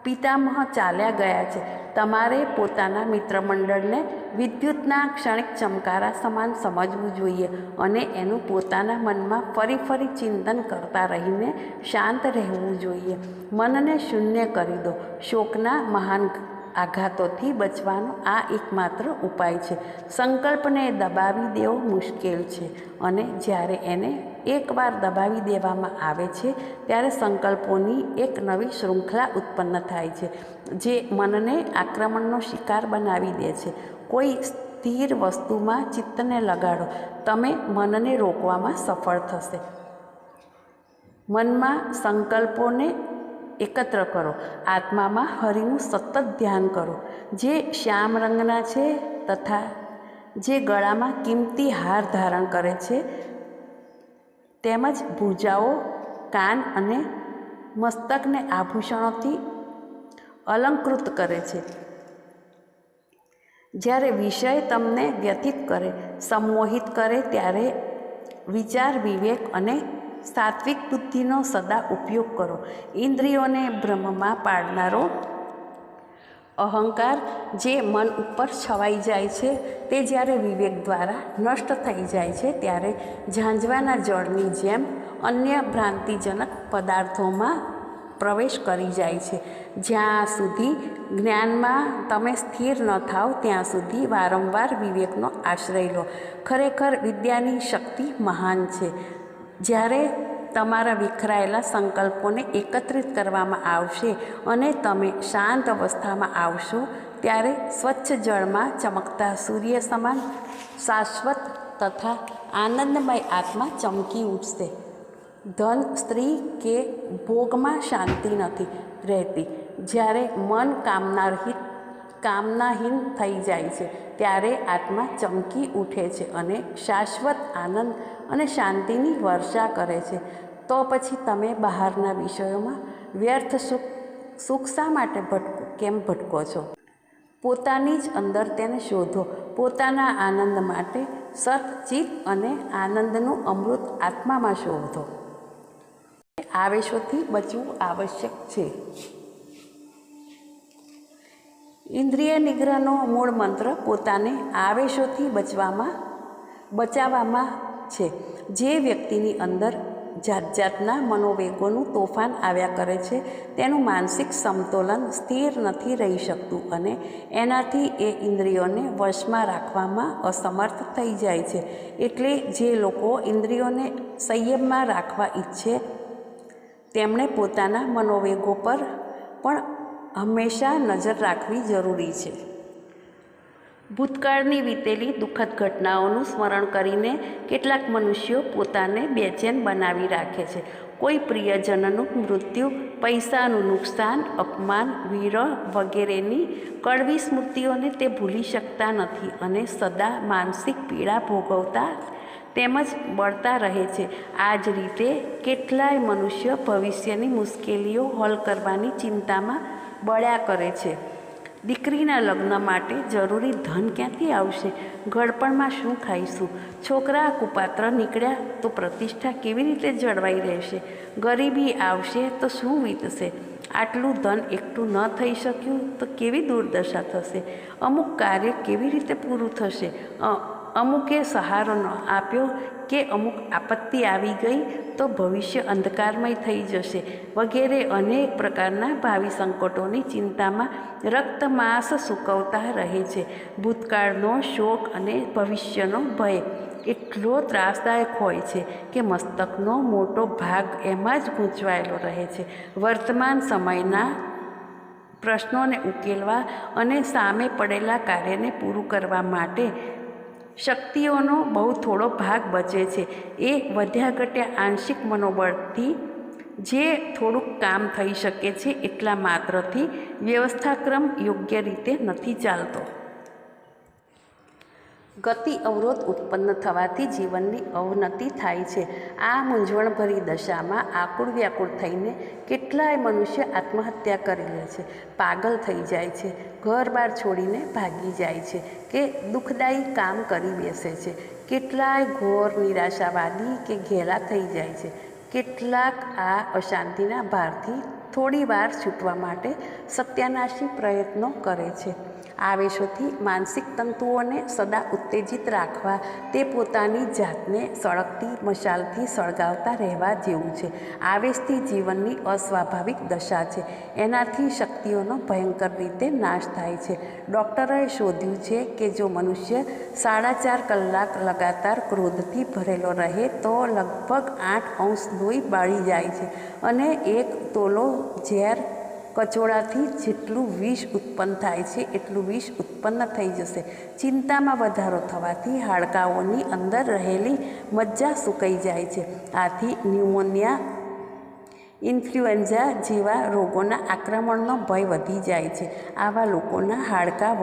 પિતામહ ચાલ્યા ગયા છે. તમારે પોતાના મિત્રમંડળને વિદ્યુતના ક્ષણિક ચમકારા સમાન સમજવું જોઈએ અને એનું પોતાના મનમાં ફરી ફરી ચિંતન કરતા રહીને શાંત રહેવું જોઈએ. મનને શૂન્ય કરી દો. શોકના મહાન આઘાતોથી બચવાનો આ એકમાત્ર ઉપાય છે. સંકલ્પને દબાવી દેવો મુશ્કેલ છે અને જ્યારે એને એકવાર દબાવી દેવામાં આવે છે ત્યારે સંકલ્પોની એક નવી શૃંખલા ઉત્પન્ન થાય છે જે મનને આક્રમણનો શિકાર બનાવી દે છે. કોઈ સ્થિર વસ્તુમાં ચિત્તને લગાડો, તમે મનને રોકવામાં સફળ થશે. મનમાં સંકલ્પોને એકત્ર કરો. આત્મામાં હરિનું સતત ધ્યાન કરો જે શ્યામ રંગના છે તથા જે ગળામાં કિંમતી હાર ધારણ કરે છે તેમજ ભુજાઓ, કાન અને મસ્તકને આભૂષણોથી અલંકૃત કરે છે. જ્યારે વિષય તમને વ્યથિત કરે, સંમોહિત કરે ત્યારે વિચાર, વિવેક અને સાત્વિક બુદ્ધિનો સદા ઉપયોગ કરો. ઇન્દ્રિયોને ભ્રમમાં પાડનારો અહંકાર જે મન ઉપર છવાઈ જાય છે તે જ્યારે વિવેક દ્વારા નષ્ટ થઈ જાય છે ત્યારે ઝાંઝવાના જળની જેમ અન્ય ભ્રાંતિજનક પદાર્થોમાં પ્રવેશ કરી જાય છે. જ્યાં સુધી જ્ઞાનમાં તમે સ્થિર ન થાવ ત્યાં સુધી વારંવાર વિવેકનો આશ્રય લો. ખરેખર વિદ્યાની શક્તિ મહાન છે. જ્યારે તમારા વિખરાયેલા સંકલ્પોને એકત્રિત કરવામાં આવશે અને તમે શાંત અવસ્થામાં આવશો ત્યારે સ્વચ્છ જળમાં ચમકતા સૂર્ય સમાન શાશ્વત તથા આનંદમય આત્મા ચમકી ઉઠશે. ધન, સ્ત્રી કે ભોગમાં શાંતિ નથી રહેતી. જ્યારે મન કામનાહીન થઈ જાય છે ત્યારે આત્મા ચમકી ઉઠે છે અને શાશ્વત આનંદ અને શાંતિની વર્ષા કરે છે. તો પછી તમે બહારના વિષયોમાં વ્યર્થ સુખ શા માટે કેમ ભટકો છો? પોતાની જ અંદર તેને શોધો. પોતાના આનંદ માટે સત, ચિત્ત અને આનંદનું અમૃત આત્મામાં શોધો. આવેશોથી બચવું આવશ્યક છે. ઇન્દ્રિય નિગ્રહનો મૂળ મંત્ર પોતાને આવેશોથી બચાવવામાં છે. જે વ્યક્તિની અંદર જાત જાતના મનોવેગોનું તોફાન આવ્યા કરે છે તેનું માનસિક સમતોલન સ્થિર નથી રહી શકતું અને એનાથી એ ઇન્દ્રિયોને વશમાં રાખવામાં અસમર્થ થઈ જાય છે. એટલે જે લોકો ઇન્દ્રિયોને સંયમમાં રાખવા ઈચ્છે તેમણે પોતાના મનોવેગો પર પણ હંમેશા નજર રાખવી જરૂરી છે. ભૂતકાળની વીતેલી દુઃખદ ઘટનાઓનું સ્મરણ કરીને કેટલાક મનુષ્યો પોતાને બેચેન બનાવી રાખે છે. કોઈ પ્રિયજનનું મૃત્યુ, પૈસાનું નુકસાન, અપમાન, વિરહ વગેરેની કડવી સ્મૃતિઓને તે ભૂલી શકતા નથી અને સદા માનસિક પીડા ભોગવતા તેમજ બળતા રહે છે. આ જ રીતે કેટલાય મનુષ્ય ભવિષ્યની મુશ્કેલીઓ હલ કરવાની ચિંતામાં બળ્યા કરે છે. દીકરીના લગ્ન માટે જરૂરી ધન ક્યાંથી આવશે? ઘડપણમાં શું ખાઈશું? છોકરા કુપાત્ર નીકળ્યા તો પ્રતિષ્ઠા કેવી રીતે જળવાઈ રહેશે? ગરીબી આવશે તો શું વીતશે? આટલું ધન એકઠું ન થઈ શક્યું તો કેવી દુર્દશા થશે? અમુક કાર્ય કેવી રીતે પૂરું થશે? અમુકે સહારો ન આપ્યો કે અમુક આપત્તિ આવી ગઈ તો ભવિષ્ય અંધકારમય થઈ જશે વગેરે અનેક પ્રકારના ભાવિ સંકટોની ચિંતામાં રક્તમાસ સૂકવતા રહે છે. ભૂતકાળનો શોક અને ભવિષ્યનો ભય એટલો ત્રાસદાયક હોય છે કે મસ્તકનો મોટો ભાગ એમાં જ ગૂંચવાયેલો રહે છે. વર્તમાન સમયના પ્રશ્નોને ઉકેલવા અને સામે પડેલા કાર્યને પૂરું કરવા માટે શક્તિઓનો બહુ થોડો ભાગ બચે છે. એ વધ્યા ઘટ્યા આંશિક મનોબળથી જે થોડુંક કામ થઈ શકે છે એટલા માત્રથી વ્યવસ્થાક્રમ યોગ્ય રીતે નથી ચાલતો. ગતિ અવરોધ ઉત્પન્ન થવાથી જીવનની અવનતિ થાય છે. આ મૂંઝવણભરી દશામાં આકુળ વ્યાકુળ થઈને કેટલાય મનુષ્ય આત્મહત્યા કરી લે છે, પાગલ થઈ જાય છે, ઘર બાર છોડીને ભાગી જાય છે કે દુઃખદાયી કામ કરી બેસે છે. કેટલાય ઘોર નિરાશાવાદી કે ઘેલા થઈ જાય છે. કેટલાક આ અશાંતિના ભારથી થોડી વાર છૂટવા માટે સત્યાનાશી પ્રયત્નો કરે છે. આવેશોથી માનસિક તંતુઓને સદા ઉત્તેજિત રાખવા તે પોતાની જાતને સળગતી મશાલથી સળગાવતા રહેવા જેવું છે. આવેશથી જીવનની અસ્વાભાવિક દશા છે. એનાથી શક્તિઓનો ભયંકર રીતે નાશ થાય છે. ડૉક્ટરોએ શોધ્યું છે કે જો મનુષ્ય 4.5 કલાક લગાતાર ક્રોધથી ભરેલો રહે તો લગભગ 8 અંશ લોહી બાળી જાય છે અને 1 તોલો ઝેર કચોળાથી જેટલું વિષ ઉત્પન્ન થાય છે એટલું વિષ ઉત્પન્ન થઈ જશે. ચિંતામાં વધારો થવાથી હાડકાઓની અંદર રહેલી મજ્જા સૂકાઈ જાય છે. આથી ન્યુમોનિયા, ઇન્ફ્લુએન્ઝા જેવા રોગોના આક્રમણનો ભય વધી જાય છે. આવા લોકોના હાડકાં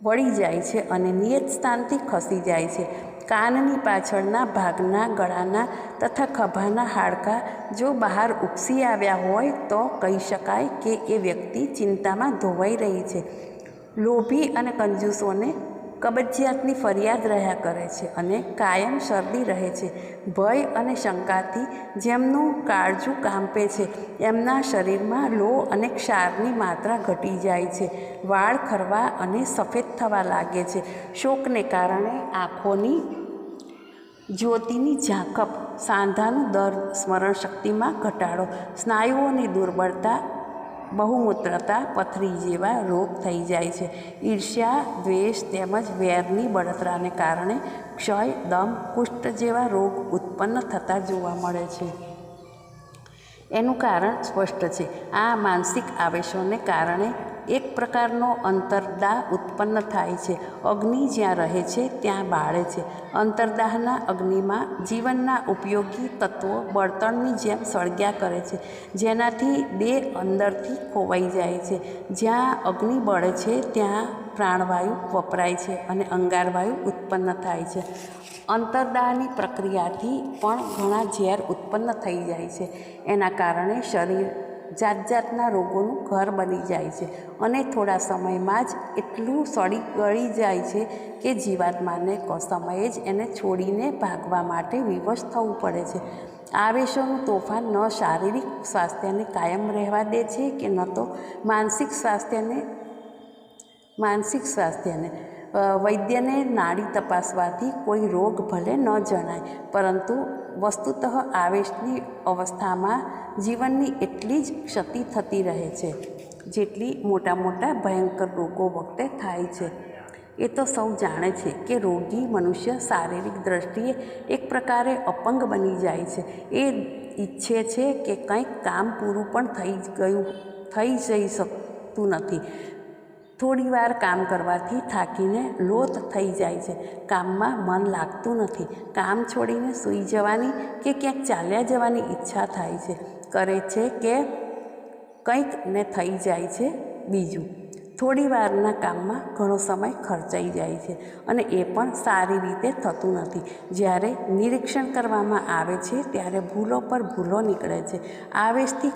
વળી જાય છે અને નિયત સ્થાનથી ખસી જાય છે. કાનની પાછળના ભાગના ગળાના તથા ખભાના હાડકાં જો બહાર ઉપસી આવ્યા હોય તો કહી શકાય કે એ વ્યક્તિ ચિંતામાં ધોવાઈ રહી છે. લોભી અને કંજૂસોને કબજિયાતની ફરિયાદ રહ્યા કરે છે અને કાયમ શરદી રહે છે. ભય અને શંકાથી જેમનું કાળજું કાંપે છે એમના શરીરમાં લોહ અને ક્ષારની માત્રા ઘટી જાય છે. વાળ ખરવા અને સફેદ થવા લાગે છે. શોકને કારણે આંખોની જ્યોતિની ઝાંખપ, સાંધાનું દર્દ, સ્મરણ શક્તિમાં ઘટાડો, સ્નાયુઓની દુર્બળતા, બહુમૂત્રતા, પથરી જેવા રોગ થઈ જાય છે. ઈર્ષ્યા, દ્વેષ તેમજ વેરની બળતરાને કારણે ક્ષય, દમ, કુષ્ઠ જેવા રોગ ઉત્પન્ન થતા જોવા મળે છે. એનું કારણ સ્પષ્ટ છે. આ માનસિક આવેશોને કારણે એક પ્રકારનો અંતરદાહ ઉત્પન્ન થાય છે. અગ્નિ જ્યાં રહે છે ત્યાં બાળે છે. અંતરદાહના અગ્નિમાં જીવનના ઉપયોગી તત્વો બળતણની જેમ સળગ્યા કરે છે, જેનાથી દેહ અંદરથી ખોવાઈ જાય છે. જ્યાં અગ્નિ બળે છે ત્યાં પ્રાણવાયુ વપરાય છે અને અંગારવાયુ ઉત્પન્ન થાય છે. અંતરદાહની પ્રક્રિયાથી પણ ઘણા ઝેર ઉત્પન્ન થઈ જાય છે. એના કારણે શરીર જાતના રોગોનું ઘર બની જાય છે અને થોડા સમયમાં જ એટલું સડી ગળી જાય છે કે જીવાત્માને સમયે જ એને છોડીને ભાગવા માટે વિવશ થવું પડે છે. આવેશોનું તોફાન ન શારીરિક સ્વાસ્થ્યને કાયમ રહેવા દે છે કે ન તો માનસિક સ્વાસ્થ્યને. વૈદ્યને નાડી તપાસવાથી કોઈ રોગ ભલે ન જણાય, પરંતુ વસ્તુતઃ આવેશની અવસ્થામાં જીવનની એટલી જ ક્ષતિ થતી રહે છે જેટલી મોટા મોટા ભયંકર રોગો વખતે થાય છે. એ તો સૌ જાણે છે કે રોગી મનુષ્ય શારીરિક દ્રષ્ટિએ એક પ્રકારે અપંગ બની જાય છે. એ ઈચ્છે છે કે કંઈક કામ પૂરું પણ થઈ જઈ શકતું નથી. થોડી વાર કામ કરવાથી થાકીને લોથ થઈ જાય છે. કામમાં મન લાગતું નથી. કામ છોડીને સૂઈ જવાની કે ક્યાંક ચાલ્યા જવાની ઈચ્છા થાય છે. કરે છે કે કંઈક ને થઈ જાય છે બીજું. થોડી વારના કામમાં ઘણો સમય ખર્ચાઈ જાય છે અને એ પણ સારી રીતે થતું નથી. જ્યારે નિરીક્ષણ કરવામાં આવે છે ત્યારે ભૂલો પર ભૂલો નીકળે છે. આવેશથી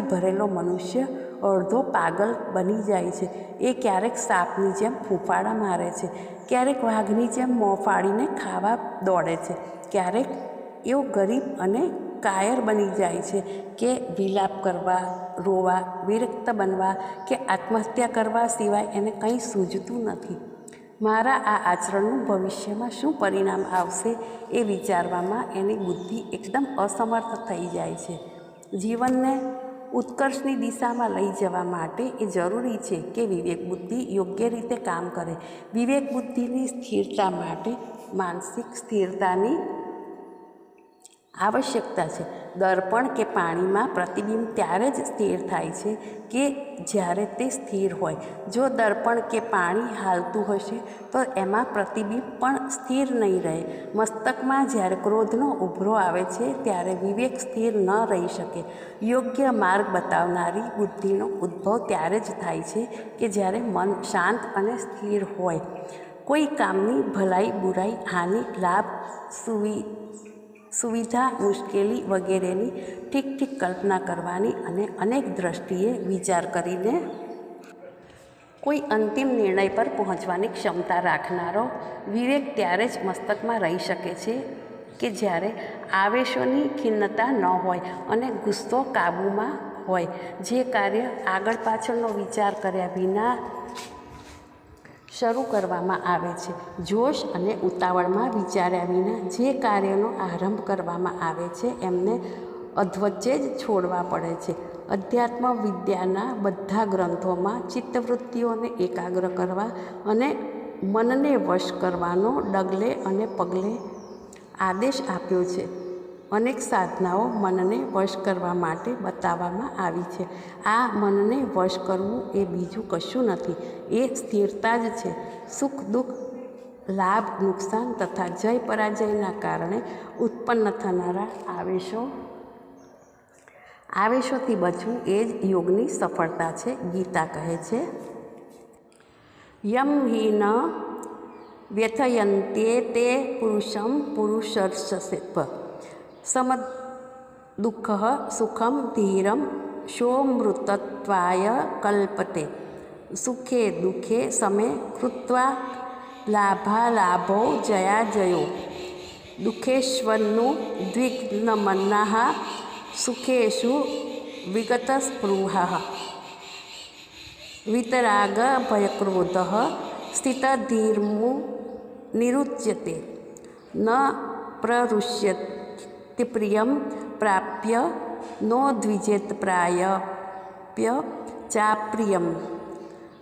ભરેલો મનુષ્ય અડધો પાગલ બની જાય છે. એ ક્યારેક સાપની જેમ ફૂંફાડા મારે છે, ક્યારેક વાઘની જેમ મોં ફાડીને ખાવા દોડે છે, ક્યારેક એવો ગરીબ અને કાયર બની જાય છે કે વિલાપ કરવા, રોવા, વિરક્ત બનવા કે આત્મહત્યા કરવા સિવાય એને કંઈ સૂઝતું નથી. મારા આ આચરણનું ભવિષ્યમાં શું પરિણામ આવશે એ વિચારવામાં એની બુદ્ધિ એકદમ અસમર્થ થઈ જાય છે. જીવનને ઉત્કર્ષની દિશામાં લઈ જવા માટે એ જરૂરી છે કે વિવેક બુદ્ધિ યોગ્ય રીતે કામ કરે. વિવેક બુદ્ધિની સ્થિરતા માટે માનસિક સ્થિરતાની આવશ્યકતા છે. દર્પણ કે પાણીમાં પ્રતિબિંબ ત્યારે જ સ્થિર થાય છે કે જ્યારે તે સ્થિર હોય. જો દર્પણ કે પાણી હાલતું હશે તો એમાં પ્રતિબિંબ પણ સ્થિર નહીં રહે. મસ્તકમાં જ્યારે ક્રોધનો ઉભરો આવે છે ત્યારે વિવેક સ્થિર ન રહી શકે. યોગ્ય માર્ગ બતાવનારી બુદ્ધિનો ઉદ્ભવ ત્યારે જ થાય છે કે જ્યારે મન શાંત અને સ્થિર હોય. કોઈ કામની ભલાઈ, બુરાઈ, હાનિ, લાભ, સુવિધા, મુશ્કેલી વગેરેની ઠીક કલ્પના કરવાની અને અનેક દ્રષ્ટિએ વિચાર કરીને કોઈ અંતિમ નિર્ણય પર પહોંચવાની ક્ષમતા રાખનારો વિવેક ત્યારે જ મસ્તકમાં રહી શકે છે કે જ્યારે આવેશોની ખિન્નતા ન હોય અને ગુસ્સો કાબૂમાં હોય. જે કાર્ય આગળ પાછળનો વિચાર કર્યા વિના શરૂ કરવામાં આવે છે, જોશ અને ઉતાવળમાં વિચાર્યા વિના જે કાર્યનો આરંભ કરવામાં આવે છે એમને અધવચ્ચે જ છોડવા પડે છે. અધ્યાત્મ વિદ્યાના બધા ગ્રંથોમાં ચિત્તવૃત્તિઓને એકાગ્ર કરવા અને મનને વશ કરવાનો ડગલે અને પગલે આદેશ આપ્યો છે. અનેક સાધનાઓ મનને વશ કરવા માટે બતાવવામાં આવી છે. આ મનને વશ કરવું એ બીજું કશું નથી, એ સ્થિરતા જ છે. સુખ દુઃખ, લાભ નુકસાન તથા જય પરાજયના કારણે ઉત્પન્ન થનારા આવેશોથી બચવું એ જ યોગની સફળતા છે. ગીતા કહે છે, યમ હિ ન વ્યથયન્તે તે પુરુષમ પુરુષર્ષભ સમ દુઃખ સુખમ ધીરમ સોમૃતત્વાય કલ્પતે સુખે દુઃખે સમે કૃત્વા લાભાલાભો જયાજયો દુઃખેશ્વરનું દ્વિગ્નમન્નાઃ સુખેષુ વિગતસ્પૃહઃ વિતરાગ ભયક્રોધઃ સ્થિતધીર્મુ નિરુચ્યતે ન પ્રરુષ્યતિ પ્રિયમ પ્રાપ્ય નો દ્વિજેત પ્રાપ્ય ચાપ્રિયમ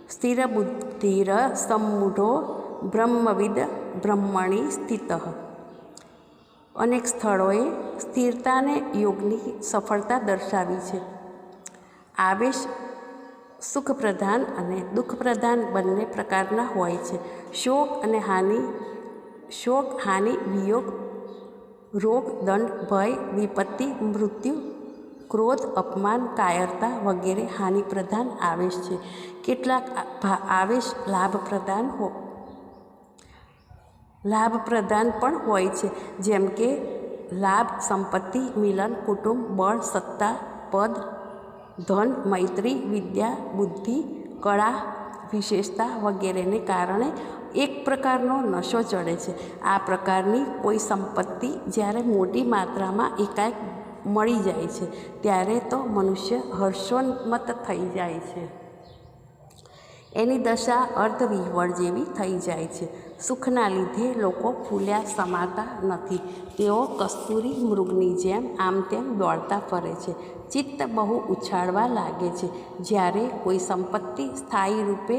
સ્થિરબુદ્ધિર સમ્મૂઢો બ્રહ્મવિદ બ્રહ્મણિ સ્થિતઃ. અનેક સ્થળોએ સ્થિરતાને યોગની સફળતા દર્શાવી છે. આવેશ સુખપ્રધાન અને દુઃખપ્રધાન બંને પ્રકારના હોય છે. શોક, હાનિ, વિયોગ, રોગ, દંડ, ભય, વિપત્તિ, મૃત્યુ, ક્રોધ, અપમાન, કાયરતા વગેરે હાનિપ્રધાન આવેશ છે. કેટલાક આવેશ લાભપ્રધાન પણ હોય છે, જેમ કે લાભ, સંપત્તિ, મિલન, કુટુંબ, બળ, સત્તા, પદ, ધન, મૈત્રી, વિદ્યા, બુદ્ધિ, કળા, વિશેષતા વગેરેને કારણે એક પ્રકારનો નશો ચડે છે. આ પ્રકારની કોઈ સંપત્તિ જ્યારે મોટી માત્રામાં એકાએક મળી જાય છે ત્યારે તો મનુષ્ય હર્ષોન્મત્ત થઈ જાય છે. એની દશા અર્ધવિહ્વળ જેવી થઈ જાય છે. સુખના લીધે લોકો ફૂલ્યા સમાતા નથી. તેઓ કસ્તુરી મૃગની જેમ આમ તેમ દોડતા ફરે છે. ચિત્ત બહુ ઉછાળવા લાગે છે. જ્યારે કોઈ સંપત્તિ સ્થાયી રૂપે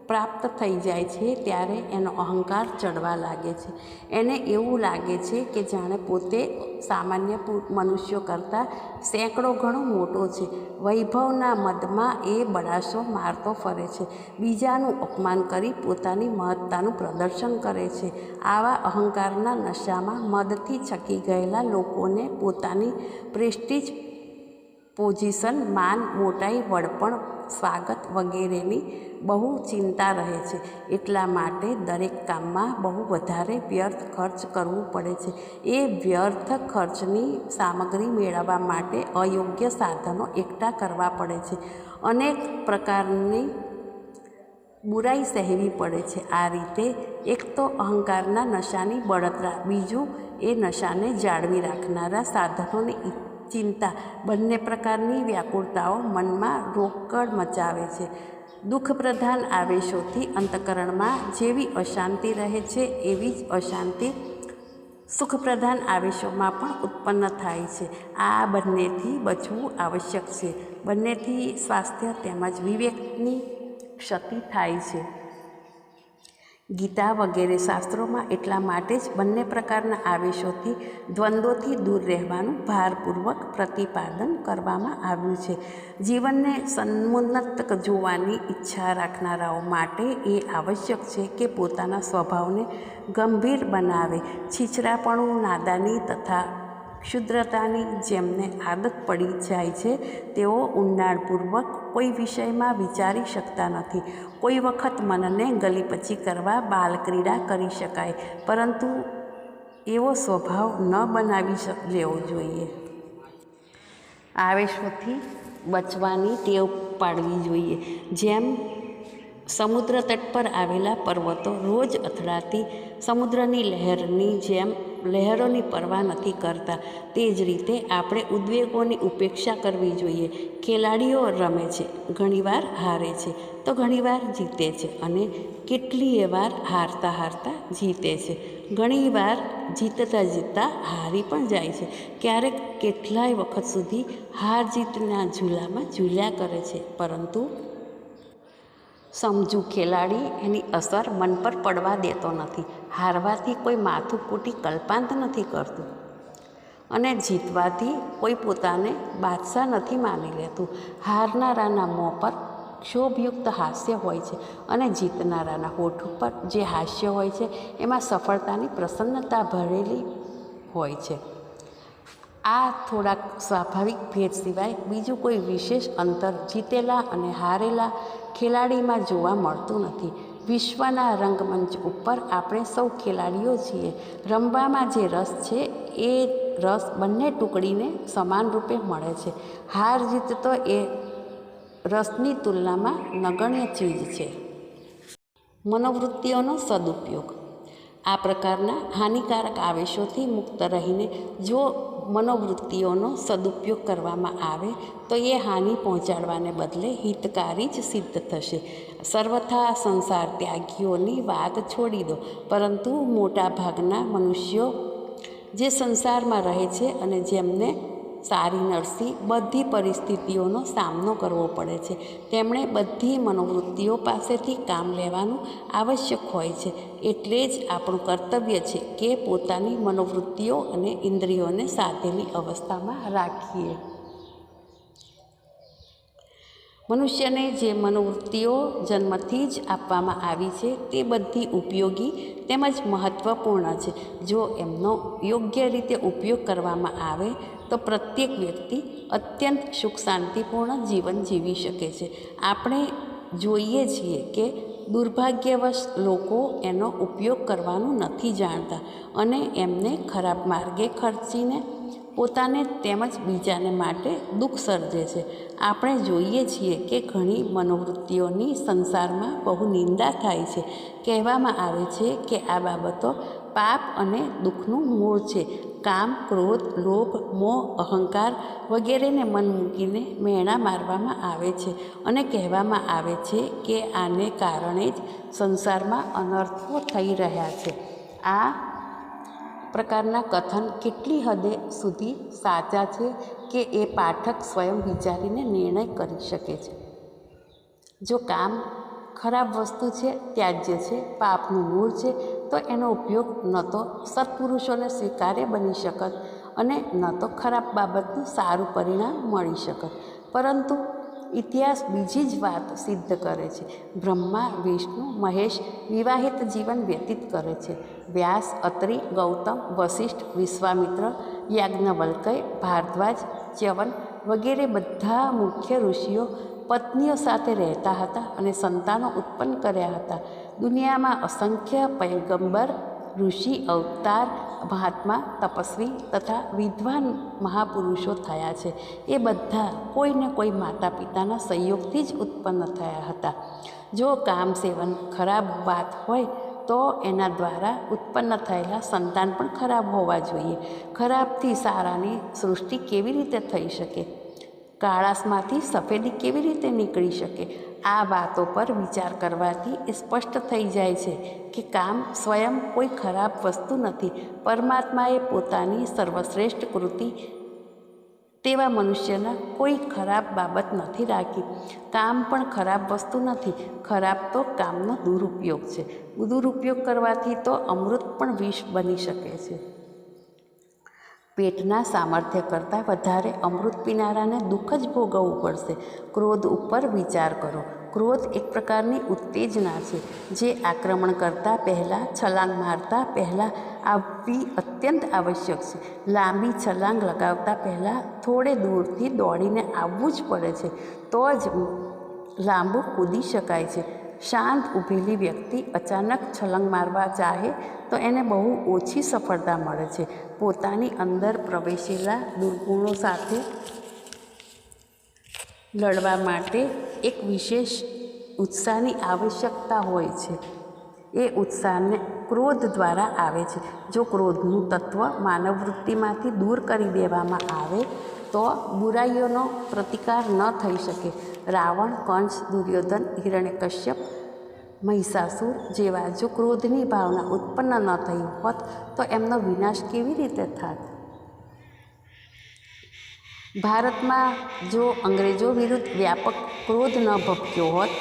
પ્રાપ્ત થઈ જાય છે ત્યારે એનો અહંકાર ચડવા લાગે છે. એને એવું લાગે છે કે જાણે પોતે સામાન્ય મનુષ્યો કરતાં સેંકડો ગણો મોટો છે. વૈભવના મદમાં એ બડાસો મારતો ફરે છે. બીજાનું અપમાન કરી પોતાની મહત્તાનું પ્રદર્શન કરે છે. આવા અહંકારના નશામાં મદથી છકી ગયેલા લોકોને પોતાની પ્રેસ્ટીજ, પોઝિશન, માન, મોટાઈ, વડપણ, સ્વાગત વગેરેની બહુ ચિંતા રહે છે. એટલા માટે દરેક કામમાં બહુ વધારે વ્યર્થ ખર્ચ કરવું પડે છે. એ વ્યર્થ ખર્ચની સામગ્રી મેળવવા માટે અયોગ્ય સાધનો એકઠા કરવા પડે છે. અનેક પ્રકારની બુરાઈ સહેવી પડે છે. આ રીતે એક તો અહંકારના નશાની બળતરા, બીજું એ નશાને જાળવી રાખનારા સાધનોની ચિંતા, બંને પ્રકારની વ્યાકુળતાઓ મનમાં રોકડ મચાવે છે. દુઃખપ્રધાન આવેશોથી અંતઃકરણમાં જેવી અશાંતિ રહે છે, એવી જ અશાંતિ સુખપ્રધાન આવેશોમાં પણ ઉત્પન્ન થાય છે. આ બંનેથી બચવું આવશ્યક છે. બંનેથી સ્વાસ્થ્ય તેમજ વિવેકની ક્ષતિ થાય છે. ગીતા વગેરે શાસ્ત્રોમાં એટલા માટે જ બંને પ્રકારના આવેશોથી, દ્વંદ્વોથી દૂર રહેવાનું ભારપૂર્વક પ્રતિપાદન કરવામાં આવ્યું છે. જીવનને સન્મુન્નત જોવાની ઈચ્છા રાખનારાઓ માટે એ આવશ્યક છે કે પોતાના સ્વભાવને ગંભીર બનાવે. છીછરાપણું, નાદાની તથા ક્ષુદ્રતાની જેમને આદત પડી જાય છે, તેઓ ઊંડાણપૂર્વક કોઈ વિષયમાં વિચારી શકતા નથી. કોઈ વખત મનને ગલીપચી કરવા બાલક્રીડા કરી શકાય, પરંતુ એવો સ્વભાવ ન બનાવી લેવો જોઈએ. આવેશોથી બચવાની ટેવ પાડવી જોઈએ. જેમ સમુદ્ર તટ પર આવેલા પર્વતો રોજ અથડાતી સમુદ્રની લહેરની જેમ લહેરોની પરવા નથી કરતા, તે જ રીતે આપણે ઉદ્વેગોની ઉપેક્ષા કરવી જોઈએ. ખેલાડીઓ રમે છે, ઘણીવાર હારે છે તો ઘણીવાર જીતે છે, અને કેટલીય વાર હારતા હારતા જીતે છે. ઘણીવાર જીતતા હારી પણ જાય છે. ક્યારેક કેટલાય વખત સુધી હાર જીતના ઝૂલામાં ઝૂલ્યા કરે છે, પરંતુ સમજુ ખેલાડી એની અસર મન પર પડવા દેતો નથી. હારવાથી કોઈ માથું કૂટી કલ્પાંત નથી કરતું, અને જીતવાથી કોઈ પોતાને બાદશાહ નથી માની લેતું. હારનારાના મોં પર ક્ષોભયુક્ત હાસ્ય હોય છે, અને જીતનારાના હોઠ ઉપર જે હાસ્ય હોય છે એમાં સફળતાની પ્રસન્નતા ભરેલી હોય છે. આ થોડાક સ્વાભાવિક ભેદ સિવાય બીજું કોઈ વિશેષ અંતર જીતેલા અને હારેલા ખેલાડીમાં જોવા મળતું નથી. વિશ્વના રંગમંચ ઉપર આપણે સૌ ખેલાડીઓ છીએ. રમવામાં જે રસ છે એ રસ બંને ટુકડીને સમાન રૂપે મળે છે. હાર જીત તો એ રસની તુલનામાં નગણ્ય ચીજ છે. મનોવૃત્તિઓનો સદુપયોગ. આ પ્રકારના હાનિકારક આવેશોથી મુક્ત રહીને જો મનોવૃત્તિઓનો સદુપયોગ કરવામાં આવે તો એ હાનિ પહોંચાડવાને બદલે હિતકારી જ સિદ્ધ થશે. સર્વથા સંસાર ત્યાગીઓની વાત છોડી દો, પરંતુ મોટા ભાગના મનુષ્યો જે સંસારમાં રહે છે અને જેમને સારી નરસી બધી પરિસ્થિતિઓનો સામનો કરવો પડે છે, તેમણે બધી મનોવૃત્તિઓ પાસેથી કામ લેવાનું આવશ્યક હોય છે. એટલે જ આપણું કર્તવ્ય છે કે પોતાની મનોવૃત્તિઓ અને ઇન્દ્રિયોને સાધેલી અવસ્થામાં રાખીએ. મનુષ્યને જે મનોવૃત્તિઓ જન્મથી જ આપવામાં આવી છે તે બધી ઉપયોગી તેમજ મહત્ત્વપૂર્ણ છે. જો એમનો યોગ્ય રીતે ઉપયોગ કરવામાં આવે તો પ્રત્યેક વ્યક્તિ અત્યંત સુખ શાંતિપૂર્ણ જીવન જીવી શકે છે. આપણે જોઈએ છીએ કે દુર્ભાગ્યવશ લોકો એનો ઉપયોગ કરવાનું નથી જાણતા અને એમને ખરાબ માર્ગે ખર્ચીને પોતાને તેમજ બીજાને માટે દુઃખ સર્જે છે. આપણે જોઈએ છીએ કે ઘણી મનોવૃત્તિઓની સંસારમાં બહુ નિંદા થાય છે. કહેવામાં આવે છે કે આ બાબતો પાપ અને દુઃખનું મૂળ છે. કામ, ક્રોધ, લોભ, મોહ, અહંકાર વગેરેને મન મૂકીને મેણા મારવામાં આવે છે, અને કહેવામાં આવે છે કે આને કારણે જ સંસારમાં અનર્થો થઈ રહ્યા છે. આ પ્રકારના કથન કેટલી હદે સુધી સાચા છે કે એ પાઠક સ્વયં વિચારીને નિર્ણય કરી શકે છે. જો કામ ખરાબ વસ્તુ છે, ત્યાજ્ય છે, પાપનું મૂળ છે, તો એનો ઉપયોગ ન તો સત્પુરુષોને સ્વીકાર્ય બની શકત અને ન તો ખરાબ બાબતનું સારું પરિણામ મળી શકત. પરંતુ ઇતિહાસ બીજી જ વાત સિદ્ધ કરે છે. બ્રહ્મા, વિષ્ણુ, મહેશ વિવાહિત જીવન વ્યતીત કરે છે. વ્યાસ, અત્રિ, ગૌતમ, વશિષ્ઠ, વિશ્વામિત્ર, યાજ્ઞવલ્ક્ય, ભારદ્વાજ, ચ્યવન વગેરે બધા મુખ્ય ઋષિઓ પત્નીઓ સાથે રહેતા હતા અને સંતાનો ઉત્પન્ન કર્યા હતા. દુનિયામાં અસંખ્ય પયગંબર, ઋષિ, અવતાર મહાત્મા, તપસ્વી તથા વિદ્વાન મહાપુરુષો થયા છે એ બધા કોઈને કોઈ માતા પિતાના સંયોગથી જ ઉત્પન્ન થયા હતા. જો કામ સેવન ખરાબ વાત હોય તો એના દ્વારા ઉત્પન્ન થયેલા સંતાન પણ ખરાબ હોવા જોઈએ. ખરાબથી સારાની સૃષ્ટિ કેવી રીતે થઈ શકે? કાળાશમાંથી સફેદી કેવી રીતે નીકળી શકે? આ વાતો પર વિચાર કરવાથી એ સ્પષ્ટ થઈ જાય છે કે કામ સ્વયં કોઈ ખરાબ વસ્તુ નથી. પરમાત્માએ પોતાની સર્વશ્રેષ્ઠ કૃતિ તેવા મનુષ્યના કોઈ ખરાબ બાબત નથી રાખી. કામ પણ ખરાબ વસ્તુ નથી. ખરાબ તો કામનો દુરુપયોગ છે. દુરુપયોગ કરવાથી તો અમૃત પણ વિષ બની શકે છે. પેટના સામર્થ્ય કરતાં વધારે અમૃત પીનારાને દુઃખ જ ભોગવવું પડશે. ક્રોધ ઉપર વિચાર કરો. ક્રોધ એક પ્રકારની ઉત્તેજના છે જે આક્રમણ કરતાં પહેલાં, છલાંગ મારતા પહેલાં આવવી અત્યંત આવશ્યક છે. લાંબી છલાંગ લગાવતા પહેલાં થોડે દૂરથી દોડીને આવવું જ પડે છે, તો જ લાંબુ કૂદી શકાય છે. શાંત ઊભેલી વ્યક્તિ અચાનક છલાંગ મારવા ચાહે તો એને બહુ ઓછી સફળતા મળે છે. પોતાની અંદર પ્રવેશેલા દુર્ગુણો સાથે લડવા માટે એક વિશેષ ઉત્સાહની આવશ્યકતા હોય છે. એ ઉત્સાહને ક્રોધ દ્વારા આવે છે. જો ક્રોધનું તત્વ માનવવૃત્તિમાંથી દૂર કરી દેવામાં આવે તો બુરાઈઓનો પ્રતિકાર ન થઈ શકે. રાવણ, કંસ, દુર્યોધન, હિરણ્યકશ્યપ, મહિષાસુર જેવા જો ક્રોધની ભાવના ઉત્પન્ન ન થઈ હોત તો એમનો વિનાશ કેવી રીતે થાત? ભારતમાં જો અંગ્રેજો વિરુદ્ધ વ્યાપક ક્રોધ ન ભભક્યો હોત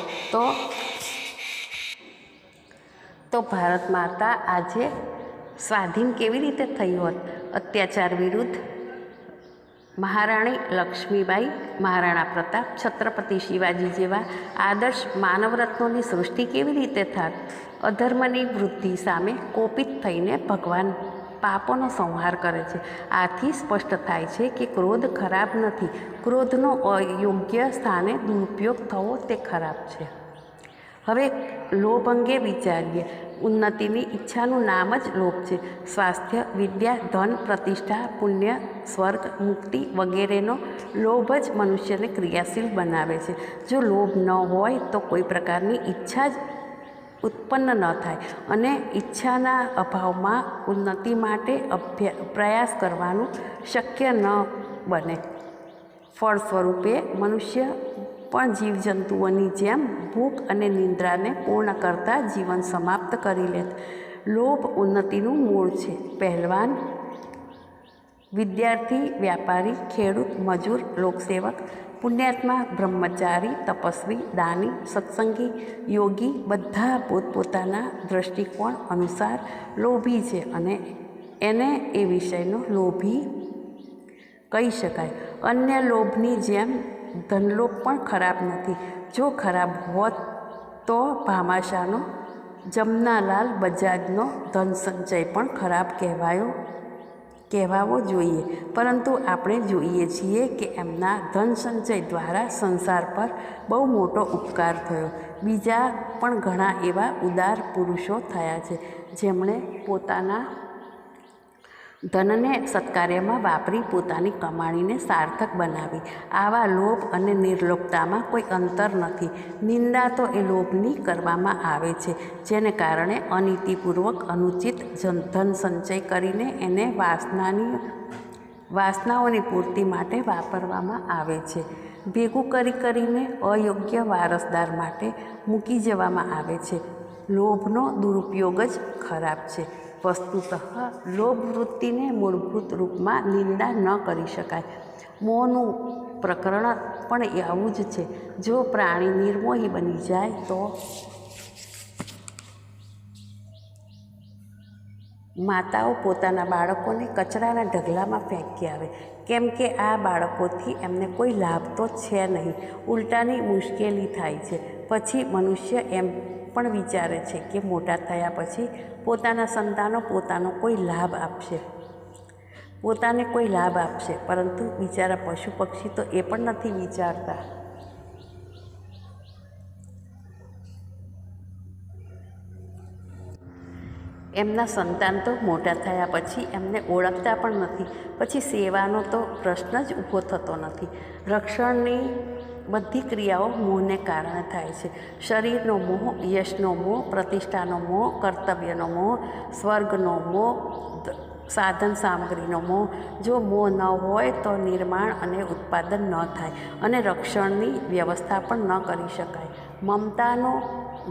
તો ભારત માતા આજે સ્વાધીન કેવી રીતે થઈ હોત? અત્યાચાર વિરુદ્ધ મહારાણી લક્ષ્મીબાઈ, મહારાણા પ્રતાપ, છત્રપતિ શિવાજી જેવા આદર્શ માનવરત્નોની સૃષ્ટિ કેવી રીતે થાત? અધર્મની વૃદ્ધિ સામે કોપિત થઈને ભગવાન પાપોનો સંહાર કરે છે. આથી સ્પષ્ટ થાય છે કે ક્રોધ ખરાબ નથી. ક્રોધનો અયોગ્ય સ્થાને દુરુપયોગ થવો તે ખરાબ છે. હવે લોભ અંગે વિચારીએ. ઉન્નતિની ઈચ્છાનું નામ જ લોભ છે. સ્વાસ્થ્ય, વિદ્યા, ધન, પ્રતિષ્ઠા, પુણ્ય, સ્વર્ગ, મુક્તિ વગેરેનો લોભ જ મનુષ્યને ક્રિયાશીલ બનાવે છે. જો લોભ ન હોય તો કોઈ પ્રકારની ઈચ્છા જ ઉત્પન્ન ન થાય અને ઈચ્છાના અભાવમાં ઉન્નતિ માટે પ્રયાસ કરવાનું શક્ય ન બને. ફળ સ્વરૂપે મનુષ્ય પણ જીવજંતુઓની જેમ ભૂખ અને નિંદ્રાને પૂર્ણ કરતા જીવન સમાપ્ત કરી લેત. લોભ ઉન્નતિનું મૂળ છે. પહેલવાન, વિદ્યાર્થી, વ્યાપારી, ખેડૂત, મજૂર, લોકસેવક, પુણ્યાત્મા, બ્રહ્મચારી, તપસ્વી, દાની, સત્સંગી, યોગી બધા પોતપોતાના દૃષ્ટિકોણ અનુસાર લોભી છે અને એને એ વિષયનો લોભી કહી શકાય. અન્ય લોભની જેમ ધનલોભ પણ ખરાબ નથી. જો ખરાબ હોત તો ભામાશાનો, જમનાલાલ બજાજનો ધન સંચય પણ ખરાબ કહેવાવો જોઈએ. પરંતુ આપણે જોઈએ છીએ કે એમના ધન સંચય દ્વારા સંસાર પર બહુ મોટો ઉપકાર થયો. બીજા પણ ઘણા એવા ઉદાર પુરુષો થયા છે જેમણે પોતાના ધનને સત્કાર્યમાં વાપરી પોતાની કમાણીને સાર્થક બનાવી. આવા લોભ અને નિર્લોભતામાં કોઈ અંતર નથી. નિંદા તો એ લોભની કરવામાં આવે છે જેને કારણે અનીતિપૂર્વક અનુચિત ધન સંચય કરીને એને વાસનાઓની પૂર્તિ માટે વાપરવામાં આવે છે. ભેગું કરીને અયોગ્ય વારસદાર માટે મૂકી જવામાં આવે છે. લોભનો દુરુપયોગ જ ખરાબ છે. વસ્તુતઃ લોભ વૃત્તિને મૂળભૂત રૂપમાં નિંદા ન કરી શકાય. મોહનું પ્રકરણ પણ આવું જ છે. જો પ્રાણી નિર્મોહી બની જાય તો માતાઓ પોતાના બાળકોને કચરાના ઢગલામાં ફેંકી આવે, કેમ કે આ બાળકોથી એમને કોઈ લાભ તો છે નહીં, ઉલટાની મુશ્કેલી થાય છે. પછી મનુષ્ય એમ પણ વિચારે છે કે મોટા થયા પછી પોતાના સંતાનો પોતાને કોઈ લાભ આપશે, પરંતુ બિચારા પશુ પક્ષી તો એ પણ નથી વિચારતા. એમના સંતાન તો મોટા થયા પછી એમને ઓળખતા પણ નથી, પછી સેવાનો તો પ્રશ્ન જ ઊભો થતો નથી. રક્ષણની બધી ક્રિયાઓ મોહને કારણે થાય છે. શરીરનો મોહ, યશનો મોહ, પ્રતિષ્ઠાનો મોહ, કર્તવ્યનો મોહ, સ્વર્ગનો મોહ, સાધન સામગ્રીનો મોહ. જો મોહ ન હોય તો નિર્માણ અને ઉત્પાદન ન થાય અને રક્ષણની વ્યવસ્થા પણ ન કરી શકાય. મમતાનો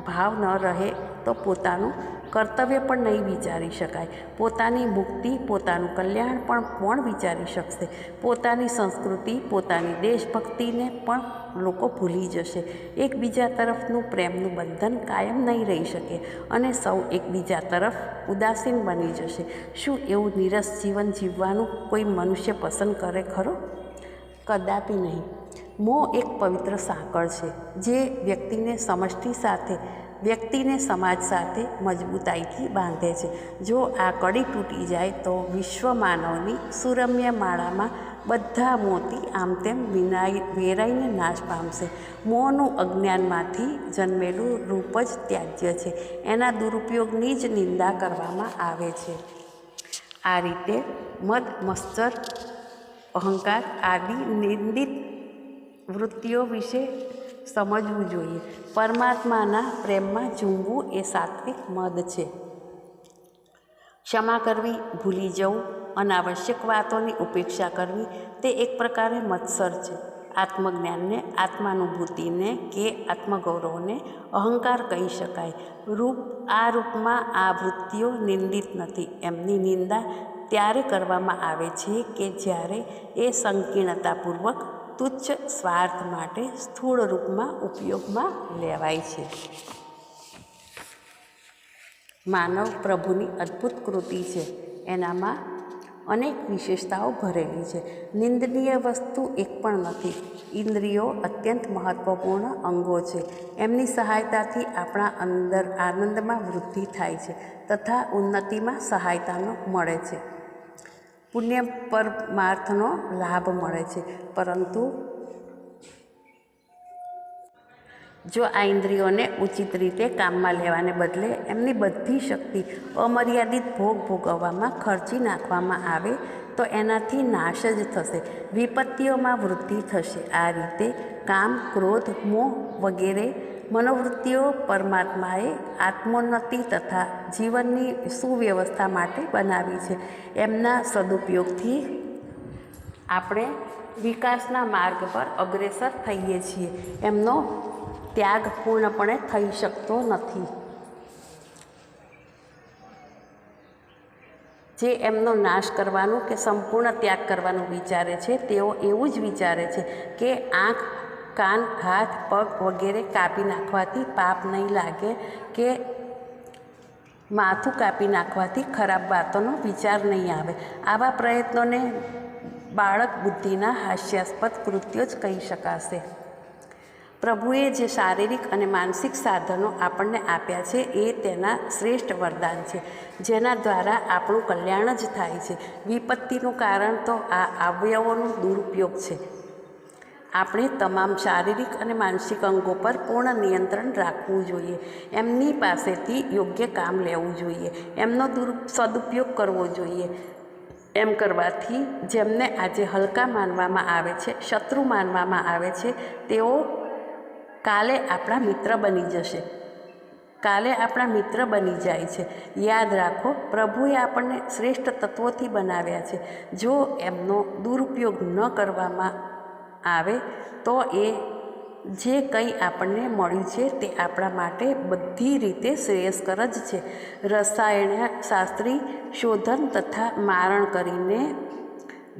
ભાવ ન રહે તો પોતાનું કર્તવ્ય પણ નહીં વિચારી શકાય. પોતાની મુક્તિ, પોતાનું કલ્યાણ પણ કોણ વિચારી શકશે? પોતાની સંસ્કૃતિ, પોતાની દેશભક્તિને પણ લોકો ભૂલી જશે. એકબીજા તરફનું પ્રેમનું બંધન કાયમ નહીં રહી શકે અને સૌ એકબીજા તરફ ઉદાસીન બની જશે. શું એવું નીરસ જીવન જીવવાનું કોઈ મનુષ્ય પસંદ કરે ખરો? કદાપી નહીં. મોહ એક પવિત્ર સાંકળ છે જે વ્યક્તિને સમાજ સાથે મજબૂતાઈથી બાંધે છે. જો આ કડી તૂટી જાય તો વિશ્વ માનવની સુરમ્ય માળામાં બધા મોતી આમ તેમ વેરાઈને નાશ પામશે. મોહનું અજ્ઞાનમાંથી જન્મેલું રૂપ જ ત્યાજ્ય છે. એના દુરુપયોગની જ નિંદા કરવામાં આવે છે. આ રીતે મદ, મત્સર, અહંકાર આદિ નિંદિત વૃત્તિઓ વિશે સમજવું જોઈએ. પરમાત્માના પ્રેમમાં ઝૂમવું એ સાત્વિક મદ છે. ક્ષમા કરવી, ભૂલી જવું, અનાવશ્યક વાતોની ઉપેક્ષા કરવી તે એક પ્રકારે મત્સર છે. આત્મજ્ઞાનને, આત્માનુભૂતિને કે આત્મગૌરવને અહંકાર કહી શકાય. આ રૂપમાં આ વૃત્તિઓ નિંદિત નથી. એમની નિંદા ત્યારે કરવામાં આવે છે કે જ્યારે એ સંકીર્ણતાપૂર્વક તુચ્છ સ્વાર્થ માટે સ્થૂળ રૂપમાં ઉપયોગમાં લેવાય છે. માનવ પ્રભુની અદ્ભુત કૃતિ છે. એનામાં અનેક વિશેષતાઓ ભરેલી છે. નિંદનીય વસ્તુ એક પણ નથી. ઇન્દ્રિયો અત્યંત મહત્વપૂર્ણ અંગો છે. એમની સહાયતાથી આપણા અંદર આનંદમાં વૃદ્ધિ થાય છે તથા ઉન્નતિમાં સહાયતાનો મળે છે. પુણ્ય પરમાર્થનો લાભ મળે છે. પરંતુ જો આ ઇન્દ્રિયોને ઉચિત રીતે કામમાં લેવાને બદલે એમની બધી શક્તિ અમર્યાદિત ભોગ ભોગવવામાં ખર્ચી નાખવામાં આવે તો એનાથી નાશ જ થશે, વિપત્તિઓમાં વૃદ્ધિ થશે. આ રીતે કામ, ક્રોધ, મોહ વગેરે મનોવૃત્તિઓ પરમાત્માએ આત્મોન્નતિ તથા જીવનની સુવ્યવસ્થા માટે બનાવી છે. એમના સદુપયોગથી આપણે વિકાસના માર્ગ પર અગ્રેસર થઈએ છીએ. એમનો ત્યાગ પૂર્ણપણે થઈ શકતો નથી. જે એમનો નાશ કરવાનું કે સંપૂર્ણ ત્યાગ કરવાનું વિચારે છે તેઓ એવું જ વિચારે છે કે આંખ, કાન, હાથ, પગ વગેરે કાપી નાખવાથી પાપ નહીં લાગે કે માથું કાપી નાખવાથી ખરાબ વાતોનો વિચાર નહીં આવે. આવા પ્રયત્નોને બાળક બુદ્ધિના હાસ્યાસ્પદ કૃત્યો જ કહી શકાશે. પ્રભુએ જે શારીરિક અને માનસિક સાધનો આપણને આપ્યા છે એ તેના શ્રેષ્ઠ વરદાન છે જેના દ્વારા આપણું કલ્યાણ જ થાય છે. વિપત્તિનું કારણ તો આ અવયવોનો દુરુપયોગ છે. આપણે તમામ શારીરિક અને માનસિક અંગો પર પૂર્ણ નિયંત્રણ રાખવું જોઈએ. એમની પાસેથી યોગ્ય કામ લેવું જોઈએ. એમનો સદુપયોગ કરવો જોઈએ. એમ કરવાથી જેમને આજે હલકા માનવામાં આવે છે, શત્રુ માનવામાં આવે છે, તેઓ કાલે આપણા મિત્ર બની જાય છે. યાદ રાખો, પ્રભુએ આપણને શ્રેષ્ઠ તત્વોથી બનાવ્યા છે. જો એમનો દુરુપયોગ ન કરવામાં આવે તો એ જે કંઈ આપણને મળ્યું છે તે આપણા માટે બધી રીતે શ્રેયસ્કર જ છે. રસાયણશાસ્ત્રી શોધન તથા મારણ કરીને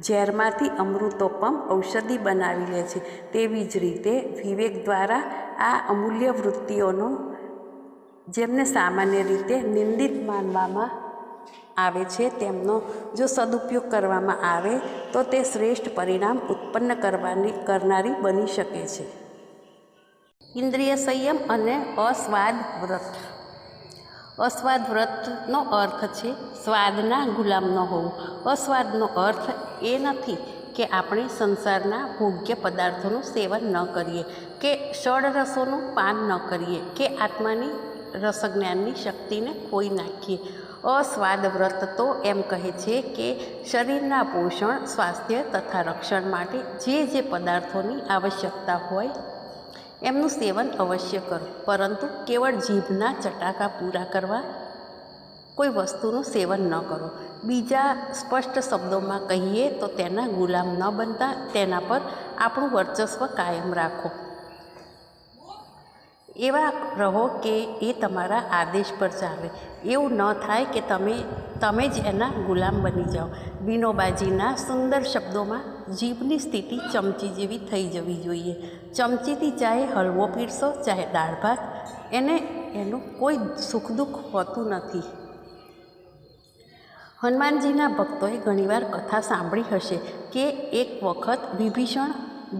ઝેરમાંથી અમૃતોપમ ઔષધિ બનાવી લે છે. તેવી જ રીતે વિવેક દ્વારા આ અમૂલ્ય વૃત્તિઓનો જેમને સામાન્ય રીતે નિંદિત માનવામાં આવે છે તેમનો જો સદુપયોગ કરવામાં આવે તો તે શ્રેષ્ઠ પરિણામ ઉત્પન્ન કરનારી બની શકે છે. ઇન્દ્રિય સંયમ અને અસ્વાદ વ્રત. અસ્વાદ વ્રતનો અર્થ છે સ્વાદના ગુલામ ન હોવું. અસ્વાદનો અર્થ એ નથી કે આપણે સંસારના ભોગ્ય પદાર્થોનું સેવન ન કરીએ કે ષડરસોનું પાન ન કરીએ કે આત્માની રસજ્ઞાનની શક્તિને ખોઈ નાખીએ. અસ્વાદ વ્રત તો એમ કહે છે કે શરીરના પોષણ, સ્વાસ્થ્ય તથા રક્ષણ માટે જે પદાર્થોની આવશ્યકતા હોય એમનું સેવન અવશ્ય કરો, પરંતુ કેવળ જીભના ચટાકા પૂરા કરવા કોઈ વસ્તુનું સેવન ન કરો. બીજા સ્પષ્ટ શબ્દોમાં કહીએ તો તેના ગુલામ ન બનતા તેના પર આપણું વર્ચસ્વ કાયમ રાખો. એવા રહો કે એ તમારા આદેશ પર ચાલે. એવું ન થાય કે તમે જ એના ગુલામ બની જાઓ. વિનોબાજીના સુંદર શબ્દોમાં જીભની સ્થિતિ ચમચી જેવી થઈ જવી જોઈએ. ચમચીથી ચાહે હલવો પીરસો, ચાહે દાળ ભાત, એનું કોઈ સુખ દુઃખ હોતું નથી. હનુમાનજીના ભક્તોએ ઘણીવાર કથા સાંભળી હશે કે એક વખત વિભીષણ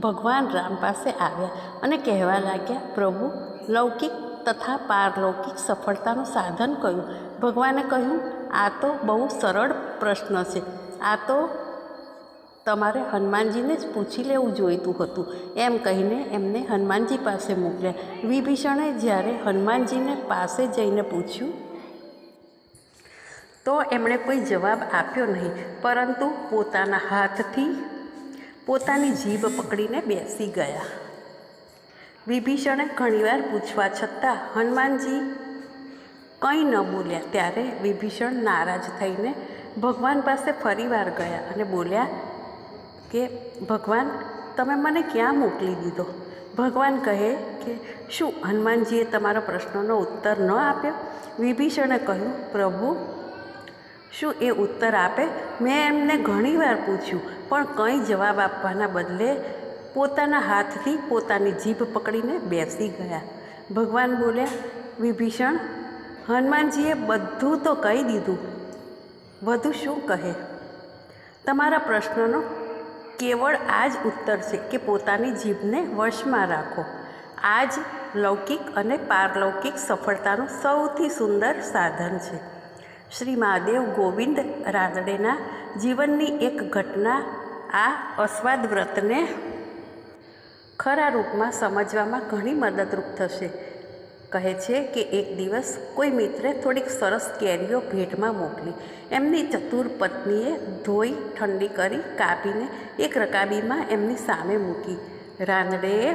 ભગવાન રામ પાસે આવ્યા અને કહેવા લાગ્યા, પ્રભુ, લૌકિક તથા પારલૌકિક સફળતાનું સાધન કયું? ભગવાને કહ્યું, આ તો બહુ સરળ પ્રશ્ન છે. આ તો તમારે હનુમાનજીને જ પૂછી લેવું જોઈતું હતું. એમ કહીને એમને હનુમાનજી પાસે મોકલ્યા. વિભીષણે જ્યારે હનુમાનજીને પાસે જઈને પૂછ્યું તો એમણે કોઈ જવાબ આપ્યો નહીં, પરંતુ પોતાના હાથથી પોતાની જીભ પકડીને બેસી ગયા. વિભીષણે ઘણીવાર પૂછવા છતાં હનુમાનજી કંઈ ન બોલ્યા. ત્યારે વિભીષણ નારાજ થઈને ભગવાન પાસે ફરીવાર ગયા અને બોલ્યા કે ભગવાન, તમે મને ક્યાં મોકલી દીધો? ભગવાન કહે કે શું હનુમાનજીએ તમારા પ્રશ્નનો ઉત્તર ન આપ્યો? વિભીષણે કહ્યું, પ્રભુ, શું એ ઉત્તર આપે? મેં એમને ઘણીવાર પૂછ્યું, પણ કંઈ જવાબ આપવાના બદલે પોતાના હાથથી પોતાની જીભ પકડીને બેસી ગયા. ભગવાન બોલ્યા, વિભીષણ, હનુમાનજીએ બધું તો કહી દીધું, વધુ શું કહે? તમારા પ્રશ્નનો કેવળ આ જ ઉત્તર છે કે પોતાની જીભને વશમાં રાખો. આ જ લૌકિક અને પારલૌકિક સફળતાનું સૌથી સુંદર સાધન છે. શ્રી મહાદેવ ગોવિંદ રાનડેના જીવનની એક ઘટના આ અસ્વાદ વ્રતને ખરા રૂપમાં સમજવામાં ઘણી મદદરૂપ થશે. કહે છે કે એક દિવસ કોઈ મિત્રે થોડીક સરસ કેરીઓ ભેટમાં મોકલી. એમની ચતુર પત્નીએ ધોઈ ઠંડી કરી કાપીને એક રકાબીમાં એમની સામે મૂકી. રાનડેએ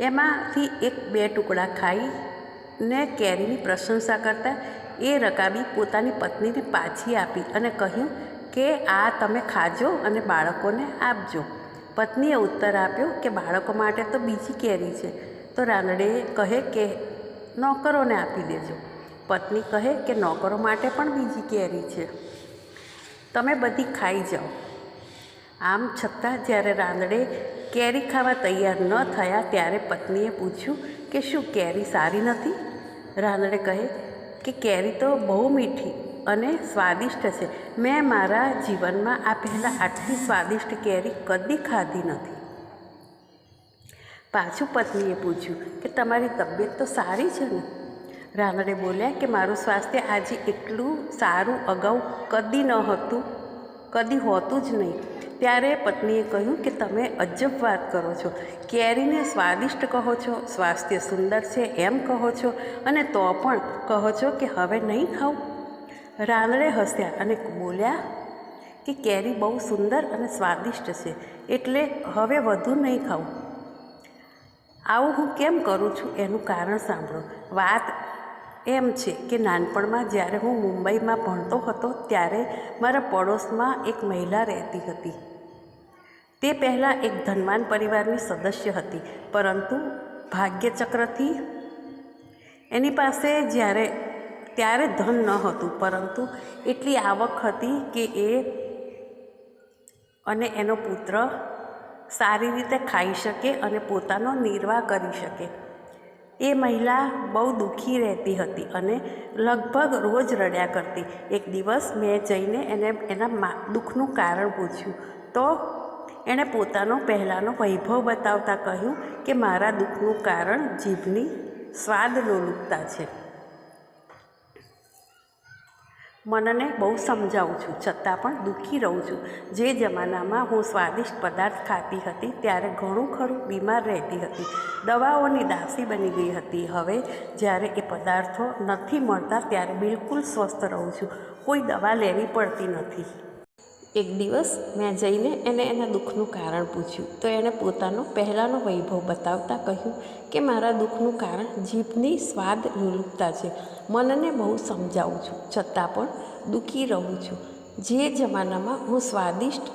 એમાંથી 1-2 ટુકડા ખાઈને કેરીની પ્રશંસા કરતા એ રકાબી પોતાની પત્નીને પાછી આપી અને કહ્યું કે આ તમે ખાજો અને બાળકોને આપજો. પત્નીએ ઉત્તર આપ્યો કે બાળકો માટે તો બીજી કેરી છે. તો રાનડે કહે કે નોકરોને આપી દેજો. પત્ની કહે કે નોકરો માટે પણ બીજી કેરી છે, તમે બધી ખાઈ જાઓ. આમ છતાં જ્યારે રાનડે કેરી ખાવા તૈયાર ન થયા ત્યારે પત્નીએ પૂછ્યું કે શું કેરી સારી નથી? રાનડે કહે કે કેરી તો બહુ મીઠી અને સ્વાદિષ્ટ છે. મેં મારા જીવનમાં આ પહેલાં આટલી સ્વાદિષ્ટ કેરી કદી ખાધી નથી. પાછું પત્નીએ પૂછ્યું કે તમારી તબિયત તો સારી છે ને? રાનડે બોલ્યા કે મારું સ્વાસ્થ્ય આજે એટલું સારું અગાઉ કદી હોતું જ નહીં. ત્યારે પત્નીએ કહ્યું કે તમે અજબ વાત કરો છો. કેરીને સ્વાદિષ્ટ કહો છો, સ્વાસ્થ્ય સુંદર છે એમ કહો છો, અને તો પણ કહો છો કે હવે નહીં ખાવું? રાનડે હસ્યા અને બોલ્યા કે કેરી બહુ સુંદર અને સ્વાદિષ્ટ છે, એટલે હવે વધુ નહીં ખાવું. આવું હું કેમ કરું છું એનું કારણ સાંભળો. વાત એમ છે કે નાનપણમાં જ્યારે હું મુંબઈમાં ભણતો હતો ત્યારે મારા પડોશમાં એક મહિલા રહેતી હતી. તે પહેલાં એક ધનવાન પરિવારની સદસ્ય હતી, પરંતુ ભાગ્યચક્રથી એની પાસે ત્યારે ધન ન હતું, પરંતુ એટલી આવક હતી કે એ અને એનો પુત્ર સારી રીતે ખાઈ શકે અને પોતાનો નિર્વાહ કરી શકે. એ મહિલા બહુ દુઃખી રહેતી હતી અને લગભગ રોજ રડ્યા કરતી. એક દિવસ મેં જઈને એના દુઃખનું કારણ પૂછ્યું તો એણે પોતાનો પહેલાંનો વૈભવ બતાવતા કહ્યું કે મારા દુઃખનું કારણ જીભની સ્વાદ લોલુપતા છે. મનને બહુ સમજાવું છું, છતાં પણ દુઃખી રહું છું. જે જમાનામાં હું સ્વાદિષ્ટ પદાર્થ ખાતી હતી ત્યારે ઘણું ખરું બીમાર રહેતી હતી, દવાઓની દાસી બની ગઈ હતી. હવે જ્યારે એ પદાર્થો નથી મળતા ત્યારે બિલકુલ સ્વસ્થ રહું છું, કોઈ દવા લેવી પડતી નથી. એક દિવસ મેં જઈને એના દુઃખનું કારણ પૂછ્યું તો એણે પોતાનો પહેલાંનો વૈભવ બતાવતા કહ્યું કે મારા દુઃખનું કારણ જીભની સ્વાદ લુલુપતા છે. મનને બહુ સમજાવું છું, છતાં પણ દુઃખી રહું છું. જે જમાનામાં હું સ્વાદિષ્ટ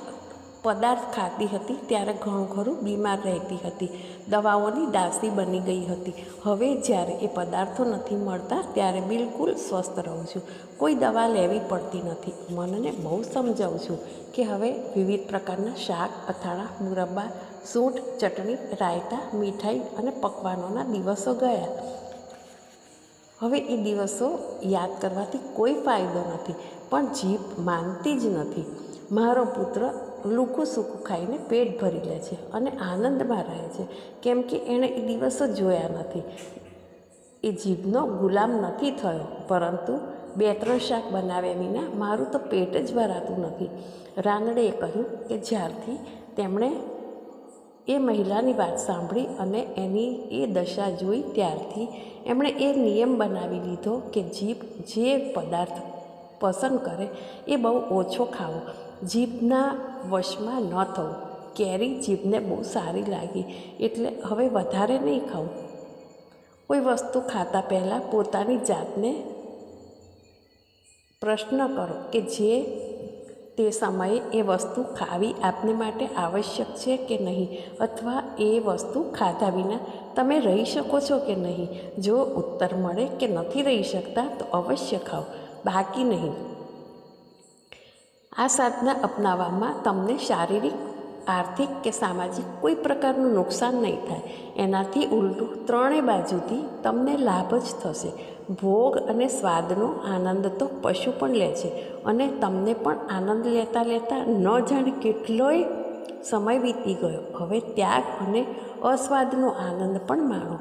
પદાર્થ ખાતી હતી ત્યારે ઘણું ખરું બીમાર રહેતી હતી, દવાઓની દાસી બની ગઈ હતી. હવે જ્યારે એ પદાર્થો નથી મળતા ત્યારે બિલકુલ સ્વસ્થ રહું છું, કોઈ દવા લેવી પડતી નથી. મનને બહુ સમજાવું છું કે હવે વિવિધ પ્રકારના શાક, અથાણાં, મુરબ્બા, સૂંઠ, ચટણી, રાયતા, મીઠાઈ અને પકવાનોના દિવસો ગયા. હવે એ દિવસો યાદ કરવાથી કોઈ ફાયદો નથી, પણ જીભ માનતી જ નથી. મારો પુત્ર લૂકું સૂકું ખાઈને પેટ ભરી લે છે અને આનંદમાં રહે છે, કેમ કે એણે એ દિવસો જોયા નથી. એ જીભનો ગુલામ નથી થયો, પરંતુ 2-3 શાક બનાવ્યા વિના મારું તો પેટ જ ભરાતું નથી. રાનડેએ કહ્યું કે જ્યારથી તેમણે એ મહિલાની વાત સાંભળી અને એની એ દશા જોઈ ત્યારથી એમણે એ નિયમ બનાવી લીધો કે જીભ જે પદાર્થ પસંદ કરે એ બહુ ઓછો ખાવો, જીભના વશમાં ન થવું. કેરી જીભને બહુ સારી લાગી એટલે હવે વધારે નહીં ખાવું. કોઈ વસ્તુ ખાતા પહેલાં પોતાની જાતને પ્રશ્ન કરો કે તે સમયે એ વસ્તુ ખાવી આપને માટે આવશ્યક છે કે નહીં, અથવા એ વસ્તુ ખાધા વિના તમે રહી શકો છો કે નહીં. જો ઉત્તર મળે કે નથી રહી શકતા તો અવશ્ય ખાઓ, બાકી નહીં. આ સાધના અપનાવવામાં તમને શારીરિક, આર્થિક કે સામાજિક કોઈ પ્રકારનું નુકસાન નહીં થાય. એનાથી ઉલટું ત્રણેય બાજુથી તમને લાભ જ થશે. ભોગ અને સ્વાદનો આનંદ તો પશુ પણ લે છે અને તમને પણ આનંદ લેતા લેતા ન જાણે કેટલોય સમય વીતી ગયો. હવે ત્યાગ અને અસ્વાદનો આનંદ પણ માણો.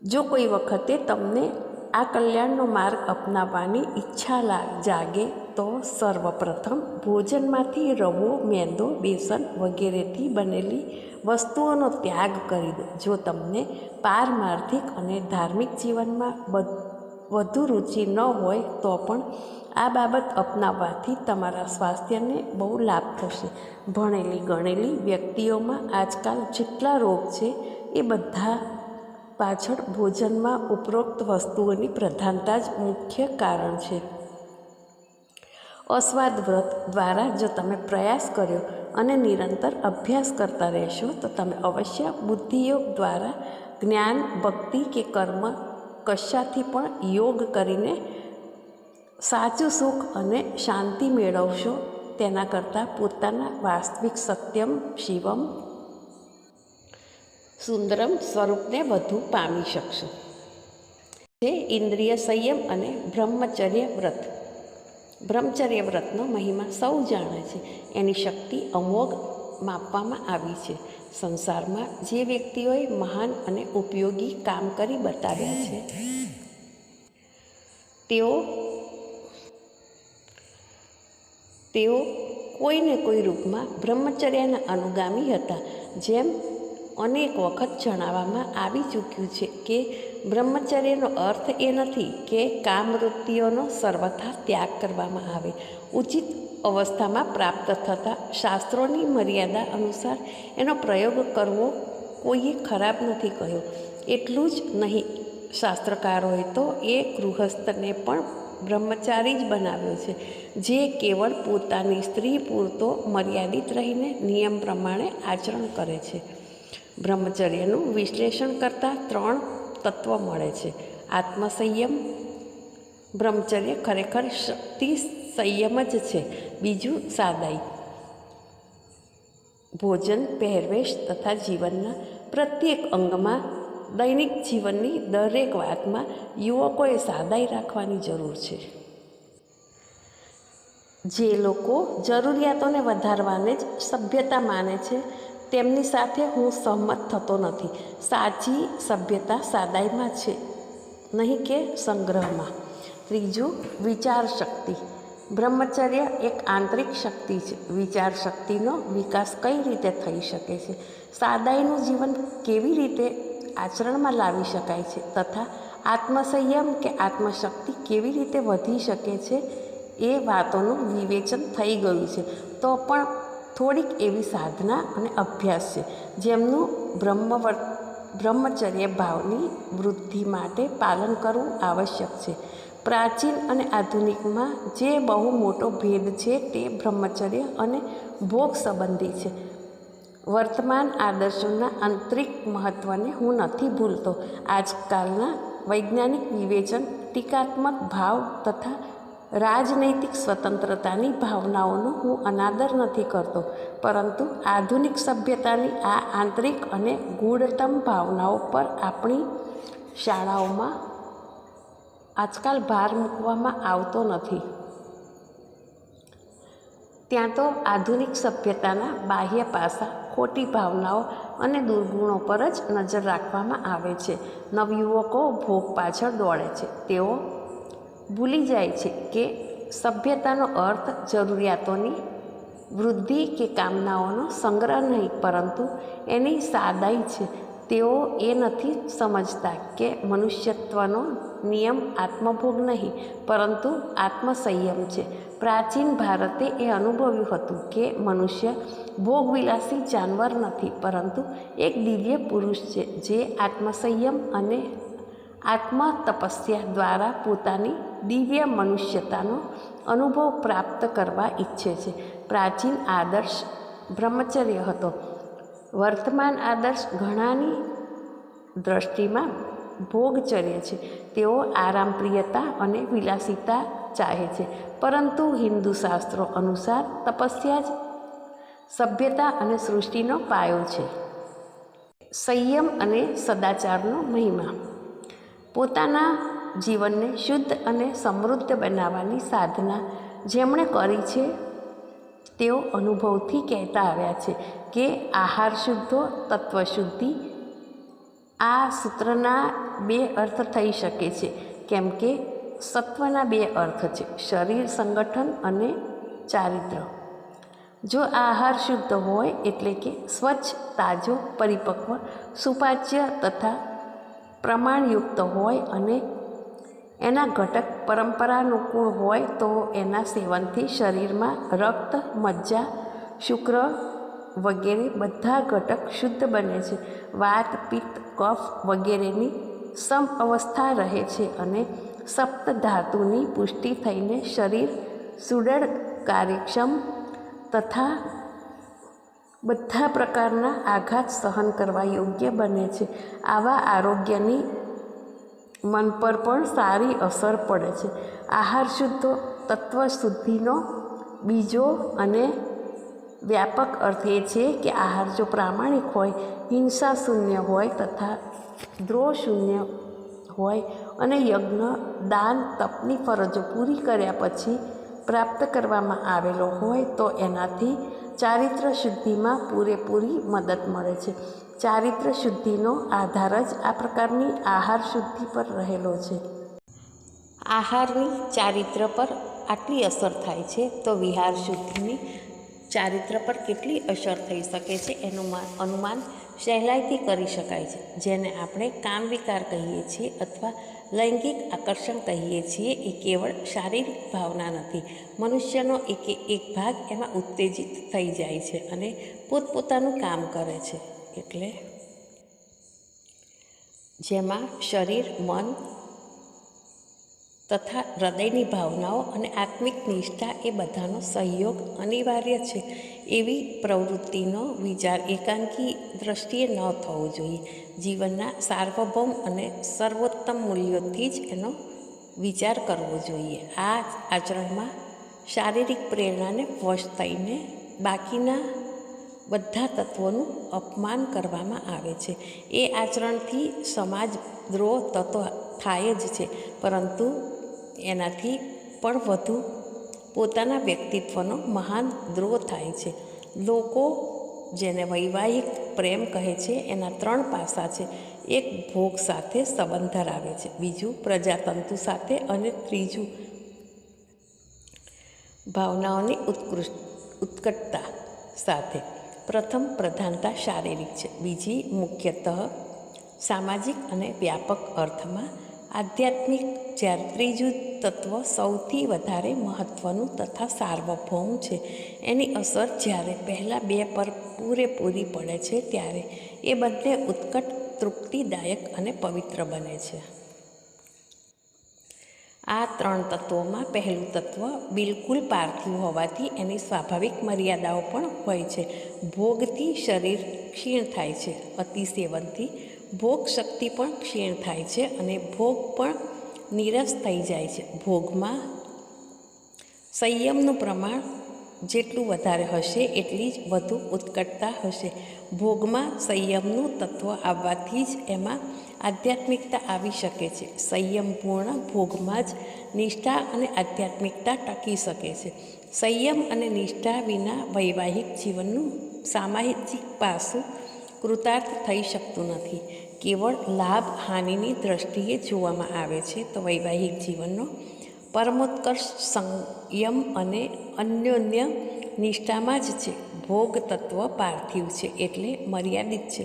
જો કોઈ વખતે તમને આ કલ્યાણનો માર્ગ અપનાવવાની ઈચ્છા જાગે તો સર્વપ્રથમ ભોજનમાંથી રવો, મેંદો, બેસન વગેરેથી બનેલી વસ્તુઓનો ત્યાગ કરી દો. જો તમને પારમાર્થિક અને ધાર્મિક જીવનમાં વધુ રુચિ ન હોય તો પણ આ બાબત અપનાવવાથી તમારા સ્વાસ્થ્યને બહુ લાભ થશે. ભણેલી ગણેલી વ્યક્તિઓમાં આજકાલ જેટલા રોગ છે એ બધા પાછળ ભોજનમાં ઉપરોક્ત વસ્તુઓની પ્રધાનતા જ મુખ્ય કારણ છે. અસ્વાદ વ્રત દ્વારા જો તમે પ્રયાસ કર્યો અને નિરંતર અભ્યાસ કરતા રહેશો તો તમે અવશ્ય બુદ્ધિયોગ દ્વારા જ્ઞાન, ભક્તિ કે કર્મ કશાથી પણ યોગ કરીને સાચું સુખ અને શાંતિ મેળવશો. તેના કરતાં પોતાના વાસ્તવિક સત્યમ, શિવમ, સુંદરમ સ્વરૂપને વધુ પામી શકશો. જે ઇન્દ્રિય સંયમ અને બ્રહ્મચર્ય વ્રત. બ્રહ્મચર્ય વ્રતનો મહિમા સૌ જાણે છે. એની શક્તિ અમોઘ માપવામાં આવી છે. સંસારમાં જે વ્યક્તિઓએ મહાન અને ઉપયોગી કામ કરી બતાવ્યા છે તેઓ કોઈને કોઈ રૂપમાં બ્રહ્મચર્યના અનુગામી હતા. જેમ અનેક વખત જણાવવામાં આવી ચૂક્યું છે કે બ્રહ્મચર્યનો અર્થ એ નથી કે કામવૃત્તિઓનો સર્વથા ત્યાગ કરવામાં આવે. ઉચિત અવસ્થામાં પ્રાપ્ત થતા શાસ્ત્રોની મર્યાદા અનુસાર એનો પ્રયોગ કરવો કોઈએ ખરાબ નથી કહ્યો. એટલું જ નહીં, શાસ્ત્રકારોએ તો એ ગૃહસ્થને પણ બ્રહ્મચારી જ બનાવ્યો છે, જે કેવળ પોતાની સ્ત્રી પૂરતો મર્યાદિત રહીને નિયમ પ્રમાણે આચરણ કરે છે. બ્રહ્મચર્યનું વિશ્લેષણ કરતાં 3 તત્વ મળે છે. આત્મસંયમ. બ્રહ્મચર્ય ખરેખર શક્તિ સંયમ જ છે. બીજું સાદાઈ. ભોજન, પહેરવેશ તથા જીવનના પ્રત્યેક અંગમાં, દૈનિક જીવનની દરેક વાતમાં યુવકોએ સાદાઈ રાખવાની જરૂર છે. જે લોકો જરૂરિયાતોને વધારવાને જ સભ્યતા માને છે તેમની સાથે હું સહમત થતો નથી. સાચી સભ્યતા સાદાઈમાં છે, નહીં કે સંગ્રહમાં. ત્રીજું, વિચાર શક્તિ. બ્રહ્મચર્ય એક આંતરિક શક્તિ છે. વિચાર શક્તિનો વિકાસ કઈ રીતે થઈ શકે છે, સાદાઈનું જીવન કેવી રીતે આચરણમાં લાવી શકાય છે તથા આત્મસંયમ કે આત્મશક્તિ કેવી રીતે વધી શકે છે, એ વાતોનું વિવેચન થઈ ગયું છે. તો પણ થોડીક એવી સાધના અને અભ્યાસ છે જેમનું બ્રહ્મચર્ય ભાવની વૃદ્ધિ માટે પાલન કરવું આવશ્યક છે. પ્રાચીન અને આધુનિકમાં જે બહુ મોટો ભેદ છે તે બ્રહ્મચર્ય અને ભોગ સંબંધી છે. વર્તમાન આદર્શોના આંતરિક મહત્ત્વને હું નથી ભૂલતો. આજકાલના વૈજ્ઞાનિક વિવેચન, ટીકાત્મક ભાવ તથા રાજનૈતિક સ્વતંત્રતાની ભાવનાઓનો હું અનાદર નથી કરતો, પરંતુ આધુનિક સભ્યતાની આ આંતરિક અને ગૂઢતમ ભાવનાઓ પર આપણી શાળાઓમાં આજકાલ ભાર મૂકવામાં આવતો નથી. ત્યાં તો આધુનિક સભ્યતાના બાહ્ય પાસા, ખોટી ભાવનાઓ અને દુર્ગુણો પર જ નજર રાખવામાં આવે છે. નવયુવકો ભોગ પાછળ દોડે છે. તેઓ ભૂલી જાય છે કે સભ્યતાનો અર્થ જરૂરિયાતોની વૃદ્ધિ કે કામનાઓનો સંગ્રહ નહીં, પરંતુ એની સાદાઈ છે. તેઓ એ નથી સમજતા કે મનુષ્યત્વનો નિયમ આત્મભોગ નહીં, પરંતુ આત્મસંયમ છે. પ્રાચીન ભારતે એ અનુભવ્યું હતું કે મનુષ્ય ભોગવિલાસી જાનવર નથી, પરંતુ એક દિવ્ય પુરુષ છે જે આત્મસંયમ અને આત્મતપસ્યા દ્વારા પોતાની દિવ્ય મનુષ્યતાનો અનુભવ પ્રાપ્ત કરવા ઈચ્છે છે. પ્રાચીન આદર્શ બ્રહ્મચર્ય હતો. વર્તમાન આદર્શ ઘણાની દ્રષ્ટિમાં ભોગચર્ય છે. તેઓ આરામપ્રિયતા અને વિલાસિતા ચાહે છે, પરંતુ હિન્દુ શાસ્ત્રો અનુસાર તપસ્યા જ સભ્યતા અને સૃષ્ટિનો પાયો છે. સંયમ અને સદાચારનો મહિમા. પોતાના જીવનને શુદ્ધ અને સમૃદ્ધ બનાવવાની સાધના જેમણે કરી છે તેઓ અનુભવથી કહેતા આવ્યા છે કે આહાર શુદ્ધો તત્વશુદ્ધિ. આ સૂત્રના બે અર્થ થઈ શકે છે, કેમ કે સત્વના બે અર્થ છે: શરીર સંગઠન અને ચારિત્ર. જો આહાર શુદ્ધ હોય એટલે કે સ્વચ્છ, તાજો, પરિપક્વ, સુપાચ્ય તથા પ્રમાણયુક્ત હોય અને એના ઘટક પરંપરાનુકૂળ હોય, તો એના સેવનથી શરીરમાં રક્ત, મજ્જા, શુક્ર વગેરે બધા ઘટક શુદ્ધ બને છે. વાત, પિત્ત, કફ વગેરેની સમ અવસ્થા રહે છે અને સપ્ત ધાતુની પુષ્ટિ થઈને શરીર સુદૃઢ, કાર્યક્ષમ તથા બધા પ્રકારના આઘાત સહન કરવા યોગ્ય બને છે. આવા આરોગ્યની મન પર પણ સારી અસર પડે છે. આહાર શુદ્ધો તત્વશુદ્ધિનો બીજો અને વ્યાપક અર્થ એ છે કે આહાર જો પ્રામાણિક હોય, હિંસા શૂન્ય હોય તથા દ્રોહ શૂન્ય હોય અને યજ્ઞ, દાન, તપની ફરજો પૂરી કર્યા પછી પ્રાપ્ત કરવામાં આવેલો હોય, તો એનાથી ચારિત્ર શુદ્ધિમાં પૂરેપૂરી મદદ મળે છે. ચારિત્ર શુદ્ધિનો આધાર જ આ પ્રકારની આહાર શુદ્ધિ પર રહેલો છે. આહારની ચારિત્ર પર આટલી અસર થાય છે, તો વિહાર શુદ્ધિની ચારિત્ર પર કેટલી અસર થઈ શકે છે એનું અનુમાન સહેલાઈથી કરી શકાય છે. જેને આપણે કામ વિકાર કહીએ છીએ અથવા લૈંગિક આકર્ષણ કહીએ છીએ, એ કેવળ શારીરિક ભાવના નથી. મનુષ્યનો એક ભાગ એમાં ઉત્તેજિત થઈ જાય છે અને પોતપોતાનું કામ કરે છે. એટલે જેમાં શરીર, મન તથા હૃદયની ભાવનાઓ અને આત્મિક નિષ્ઠા એ બધાનો સહયોગ અનિવાર્ય છે. એવી પ્રવૃત્તિનો વિચાર એકાંકી દ્રષ્ટિએ ન થવો જોઈએ. જીવનના સાર્વભૌમ અને સર્વોત્તમ મૂલ્યોથી જ એનો વિચાર કરવો જોઈએ. આ આચરણમાં શારીરિક પ્રેરણાને વશ થઈને બાકીના બધા તત્વોનું અપમાન કરવામાં આવે છે. એ આચરણથી સમાજ દ્રોહ તો થાય જ છે, પરંતુ એનાથી પણ વધુ પોતાના વ્યક્તિત્વનો મહાન દ્રોહ થાય છે. લોકો જેને વૈવાહિક પ્રેમ કહે છે એના 3 પાસા છે. એક ભોગ સાથે સંબંધ ધરાવે છે, બીજું પ્રજાતંતુ સાથે અને ત્રીજું ભાવનાઓની ઉત્કટતા સાથે. પ્રથમ પ્રધાનતા શારીરિક છે, બીજી મુખ્યતઃ સામાજિક અને વ્યાપક અર્થમાં આધ્યાત્મિક, જ્યારે ત્રીજું તત્વ સૌથી વધારે મહત્ત્વનું તથા સાર્વભૌમ છે. એની અસર જ્યારે પહેલાં 2 પર પૂરેપૂરી પડે છે ત્યારે એ બંને ઉત્કટ, તૃપ્તિદાયક અને પવિત્ર બને છે. આ 3 તત્વોમાં પહેલું તત્વ બિલકુલ પાર્થિવ હોવાથી એની સ્વાભાવિક મર્યાદાઓ પણ હોય છે. ભોગથી શરીર ક્ષીણ થાય છે, અતિસેવનથી ભોગ શક્તિ પણ ક્ષીણ થાય છે અને ભોગ પણ નીરસ થઈ જાય છે. ભોગમાં સંયમનું પ્રમાણ જેટલું વધારે હશે એટલી જ વધુ ઉત્કટતા હશે. ભોગમાં સંયમનું તત્વ આવવાથી જ એમાં આધ્યાત્મિકતા આવી શકે છે. સંયમપૂર્ણ ભોગમાં જ નિષ્ઠા અને આધ્યાત્મિકતા ટકી શકે છે. સંયમ અને નિષ્ઠા વિના વૈવાહિક જીવનનું સામાજિક પાસું કૃતાર્થ થઈ શકતું નથી. કેવળ લાભ હાનિની દ્રષ્ટિએ જોવામાં આવે છે તો વૈવાહિક જીવનનો પરમોત્કર્ષ સંયમ અને અન્યોન્ય નિષ્ઠામાં જ છે. ભોગ તત્વ પાર્થિવ છે એટલે મર્યાદિત છે.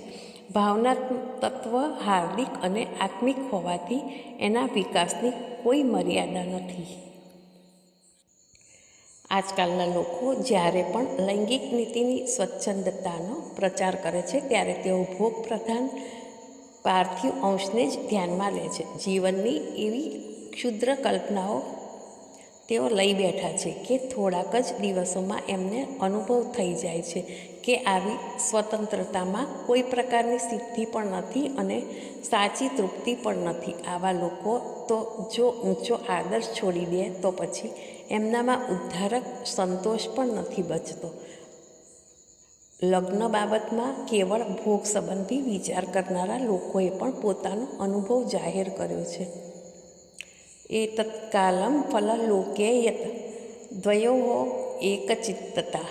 ભાવનાત્મક તત્વ હાર્દિક અને આત્મિક હોવાથી એના વિકાસની કોઈ મર્યાદા નથી. આજકાલના લોકો જ્યારે પણ લૈંગિક નીતિની સ્વચ્છંદતાનો પ્રચાર કરે છે ત્યારે તેઓ ભોગ પ્રધાન પાર્થિવ અંશને જ ધ્યાનમાં લે છે. જીવનની એવી ક્ષુદ્ર કલ્પનાઓ તેઓ લઈ બેઠા છે કે થોડાક જ દિવસોમાં એમને અનુભવ થઈ જાય છે કે આવી સ્વતંત્રતામાં કોઈ પ્રકારની સિદ્ધિ પણ નથી અને સાચી તૃપ્તિ પણ નથી. આવા લોકો તો જો ઊંચો આદર્શ છોડી દે તો પછી એમનામાં ઉદ્ધારક સંતોષ પણ નથી બચતો. લગ્ન બાબતમાં કેવળ ભોગ સંબંધી વિચાર કરનારા લોકોએ પણ પોતાનો અનુભવ જાહેર કર્યો છે. એતત્કાલં ફલલોકે યત દ્વયોઃ એકચિત્તતા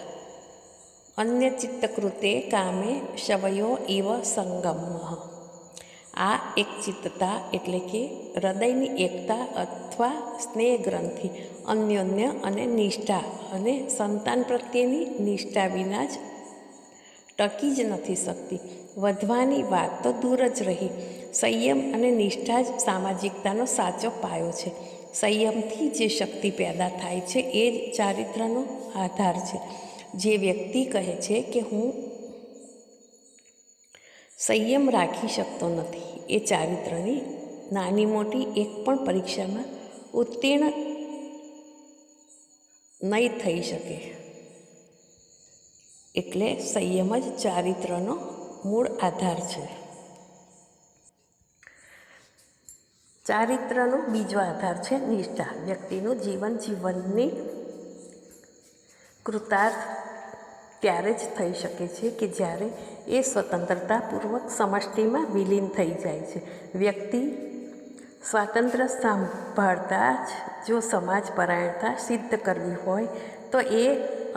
અન્યચિત્તકૃતે કામે શવયો ઇવ સંગમઃ. આ એકચિત્તતા એટલે કે હૃદયની એકતા અથવા સ્નેહ ગ્રંથિ, અન્યોન્ય અને નિષ્ઠા અને સંતાન પ્રત્યેની નિષ્ઠા વિના જ ટકી જ નથી શકતી. વધવાની વાત તો દૂર જ રહી. સંયમ અને નિષ્ઠા જ સામાજિકતાનો સાચો પાયો છે. સંયમથી જે શક્તિ પેદા થાય છે એ જ ચારિત્રનો આધાર છે. જે વ્યક્તિ કહે છે કે હું સંયમ રાખી શકતો નથી એ ચારિત્રની નાની મોટી એક પણ પરીક્ષામાં ઉત્તીર્ણ નહીં થઈ શકે. એટલે સંયમ જ ચારિત્રનો મૂળ આધાર છે. ચારિત્રનો બીજો આધાર છે નિષ્ઠા. વ્યક્તિનું જીવન જીવનની કૃતાર્થ ત્યારે જ થઈ શકે છે કે જ્યારે એ સ્વતંત્રતાપૂર્વક સમષ્ટિમાં વિલીન થઈ જાય છે. વ્યક્તિ સ્વાતંત્ર્ય સંભાળતા જ જો સમાજ પરાયણતા સિદ્ધ કરવી હોય તો એ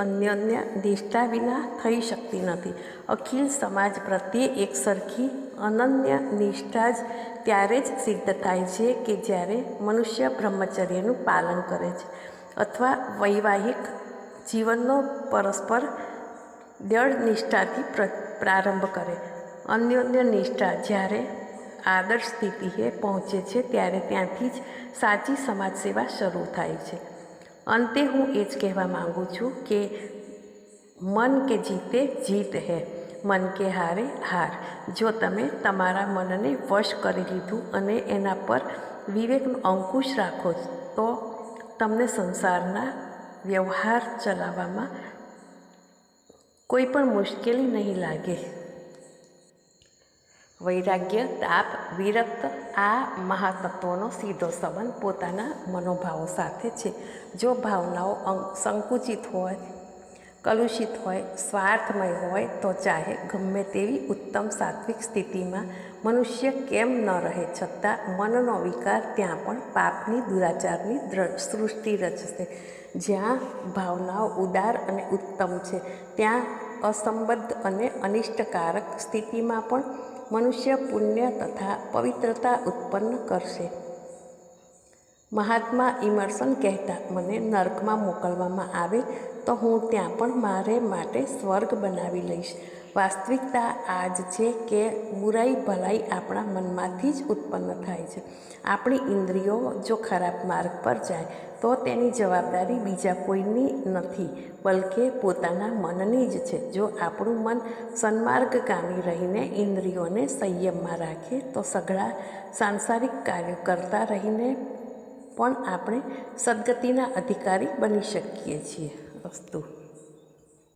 અન્યોન્ય નિષ્ઠા વિના થઈ શકતી નથી. અખિલ સમાજ પ્રત્યે એક સરખી અનન્ય નિષ્ઠા જ ત્યારે જ સિદ્ધ થાય છે કે જ્યારે મનુષ્ય બ્રહ્મચર્યનું પાલન કરે છે અથવા વૈવાહિક જીવનનો પરસ્પર દૃઢ નિષ્ઠાથી પ્રારંભ કરે. અન્યોન્ય નિષ્ઠા જ્યારે આદર્શ સ્થિતિએ પહોંચે છે ત્યારે ત્યાંથી જ સાચી સમાજ સેવા શરૂ થાય છે. અંતે હું એ જ કહેવા માગું છું કે મન કે જીતે જીત હૈ, મન કે હારે હાર. જો તમે તમારા મનને વશ કરી લીધું અને એના પર વિવેકનો અંકુશ રાખો તો તમને સંસારના વ્યવહાર ચલાવવામાં કોઈ પણ મુશ્કેલી નહીં લાગે. વૈરાગ્ય, તાપ, વિરક્ત આ મહાતત્વોનો સીધો સંબંધ પોતાના મનોભાવો સાથે છે. જો ભાવનાઓ સંકુચિત હોય, કલુષિત હોય, સ્વાર્થમય હોય તો ચાહે ગમે તેવી ઉત્તમ સાત્વિક સ્થિતિમાં મનુષ્ય કેમ ન રહે છતાં મનનો વિકાર ત્યાં પણ પાપની દુરાચારની સૃષ્ટિ રચશે. જ્યાં ભાવનાઓ ઉદાર અને ઉત્તમ છે ત્યાં અસંબદ્ધ અને અનિષ્ટકારક સ્થિતિમાં પણ મનુષ્ય પુણ્ય તથા પવિત્રતા ઉત્પન્ન કરશે. મહાત્મા ઇમર્સન કહેતા, મને નર્કમાં મોકલવામાં આવે તો હું ત્યાં પણ મારે માટે સ્વર્ગ બનાવી લઈશ. વાસ્તવિકતા આ જ છે કે બુરાઈ ભલાઈ આપણા મનમાંથી જ ઉત્પન્ન થાય છે. આપણી ઇન્દ્રિયો જો ખરાબ માર્ગ પર જાય તો તેની જવાબદારી બીજા કોઈની નથી, બલકે પોતાના મનની જ છે. જો આપણું મન સન્માર્ગગામી રહીને ઇન્દ્રિયોને સંયમમાં રાખે તો સઘળા સાંસારિક કાર્યો કરતા રહીને પણ આપણે સદગતિના અધિકારી બની શકીએ છીએ. અસ્તુ.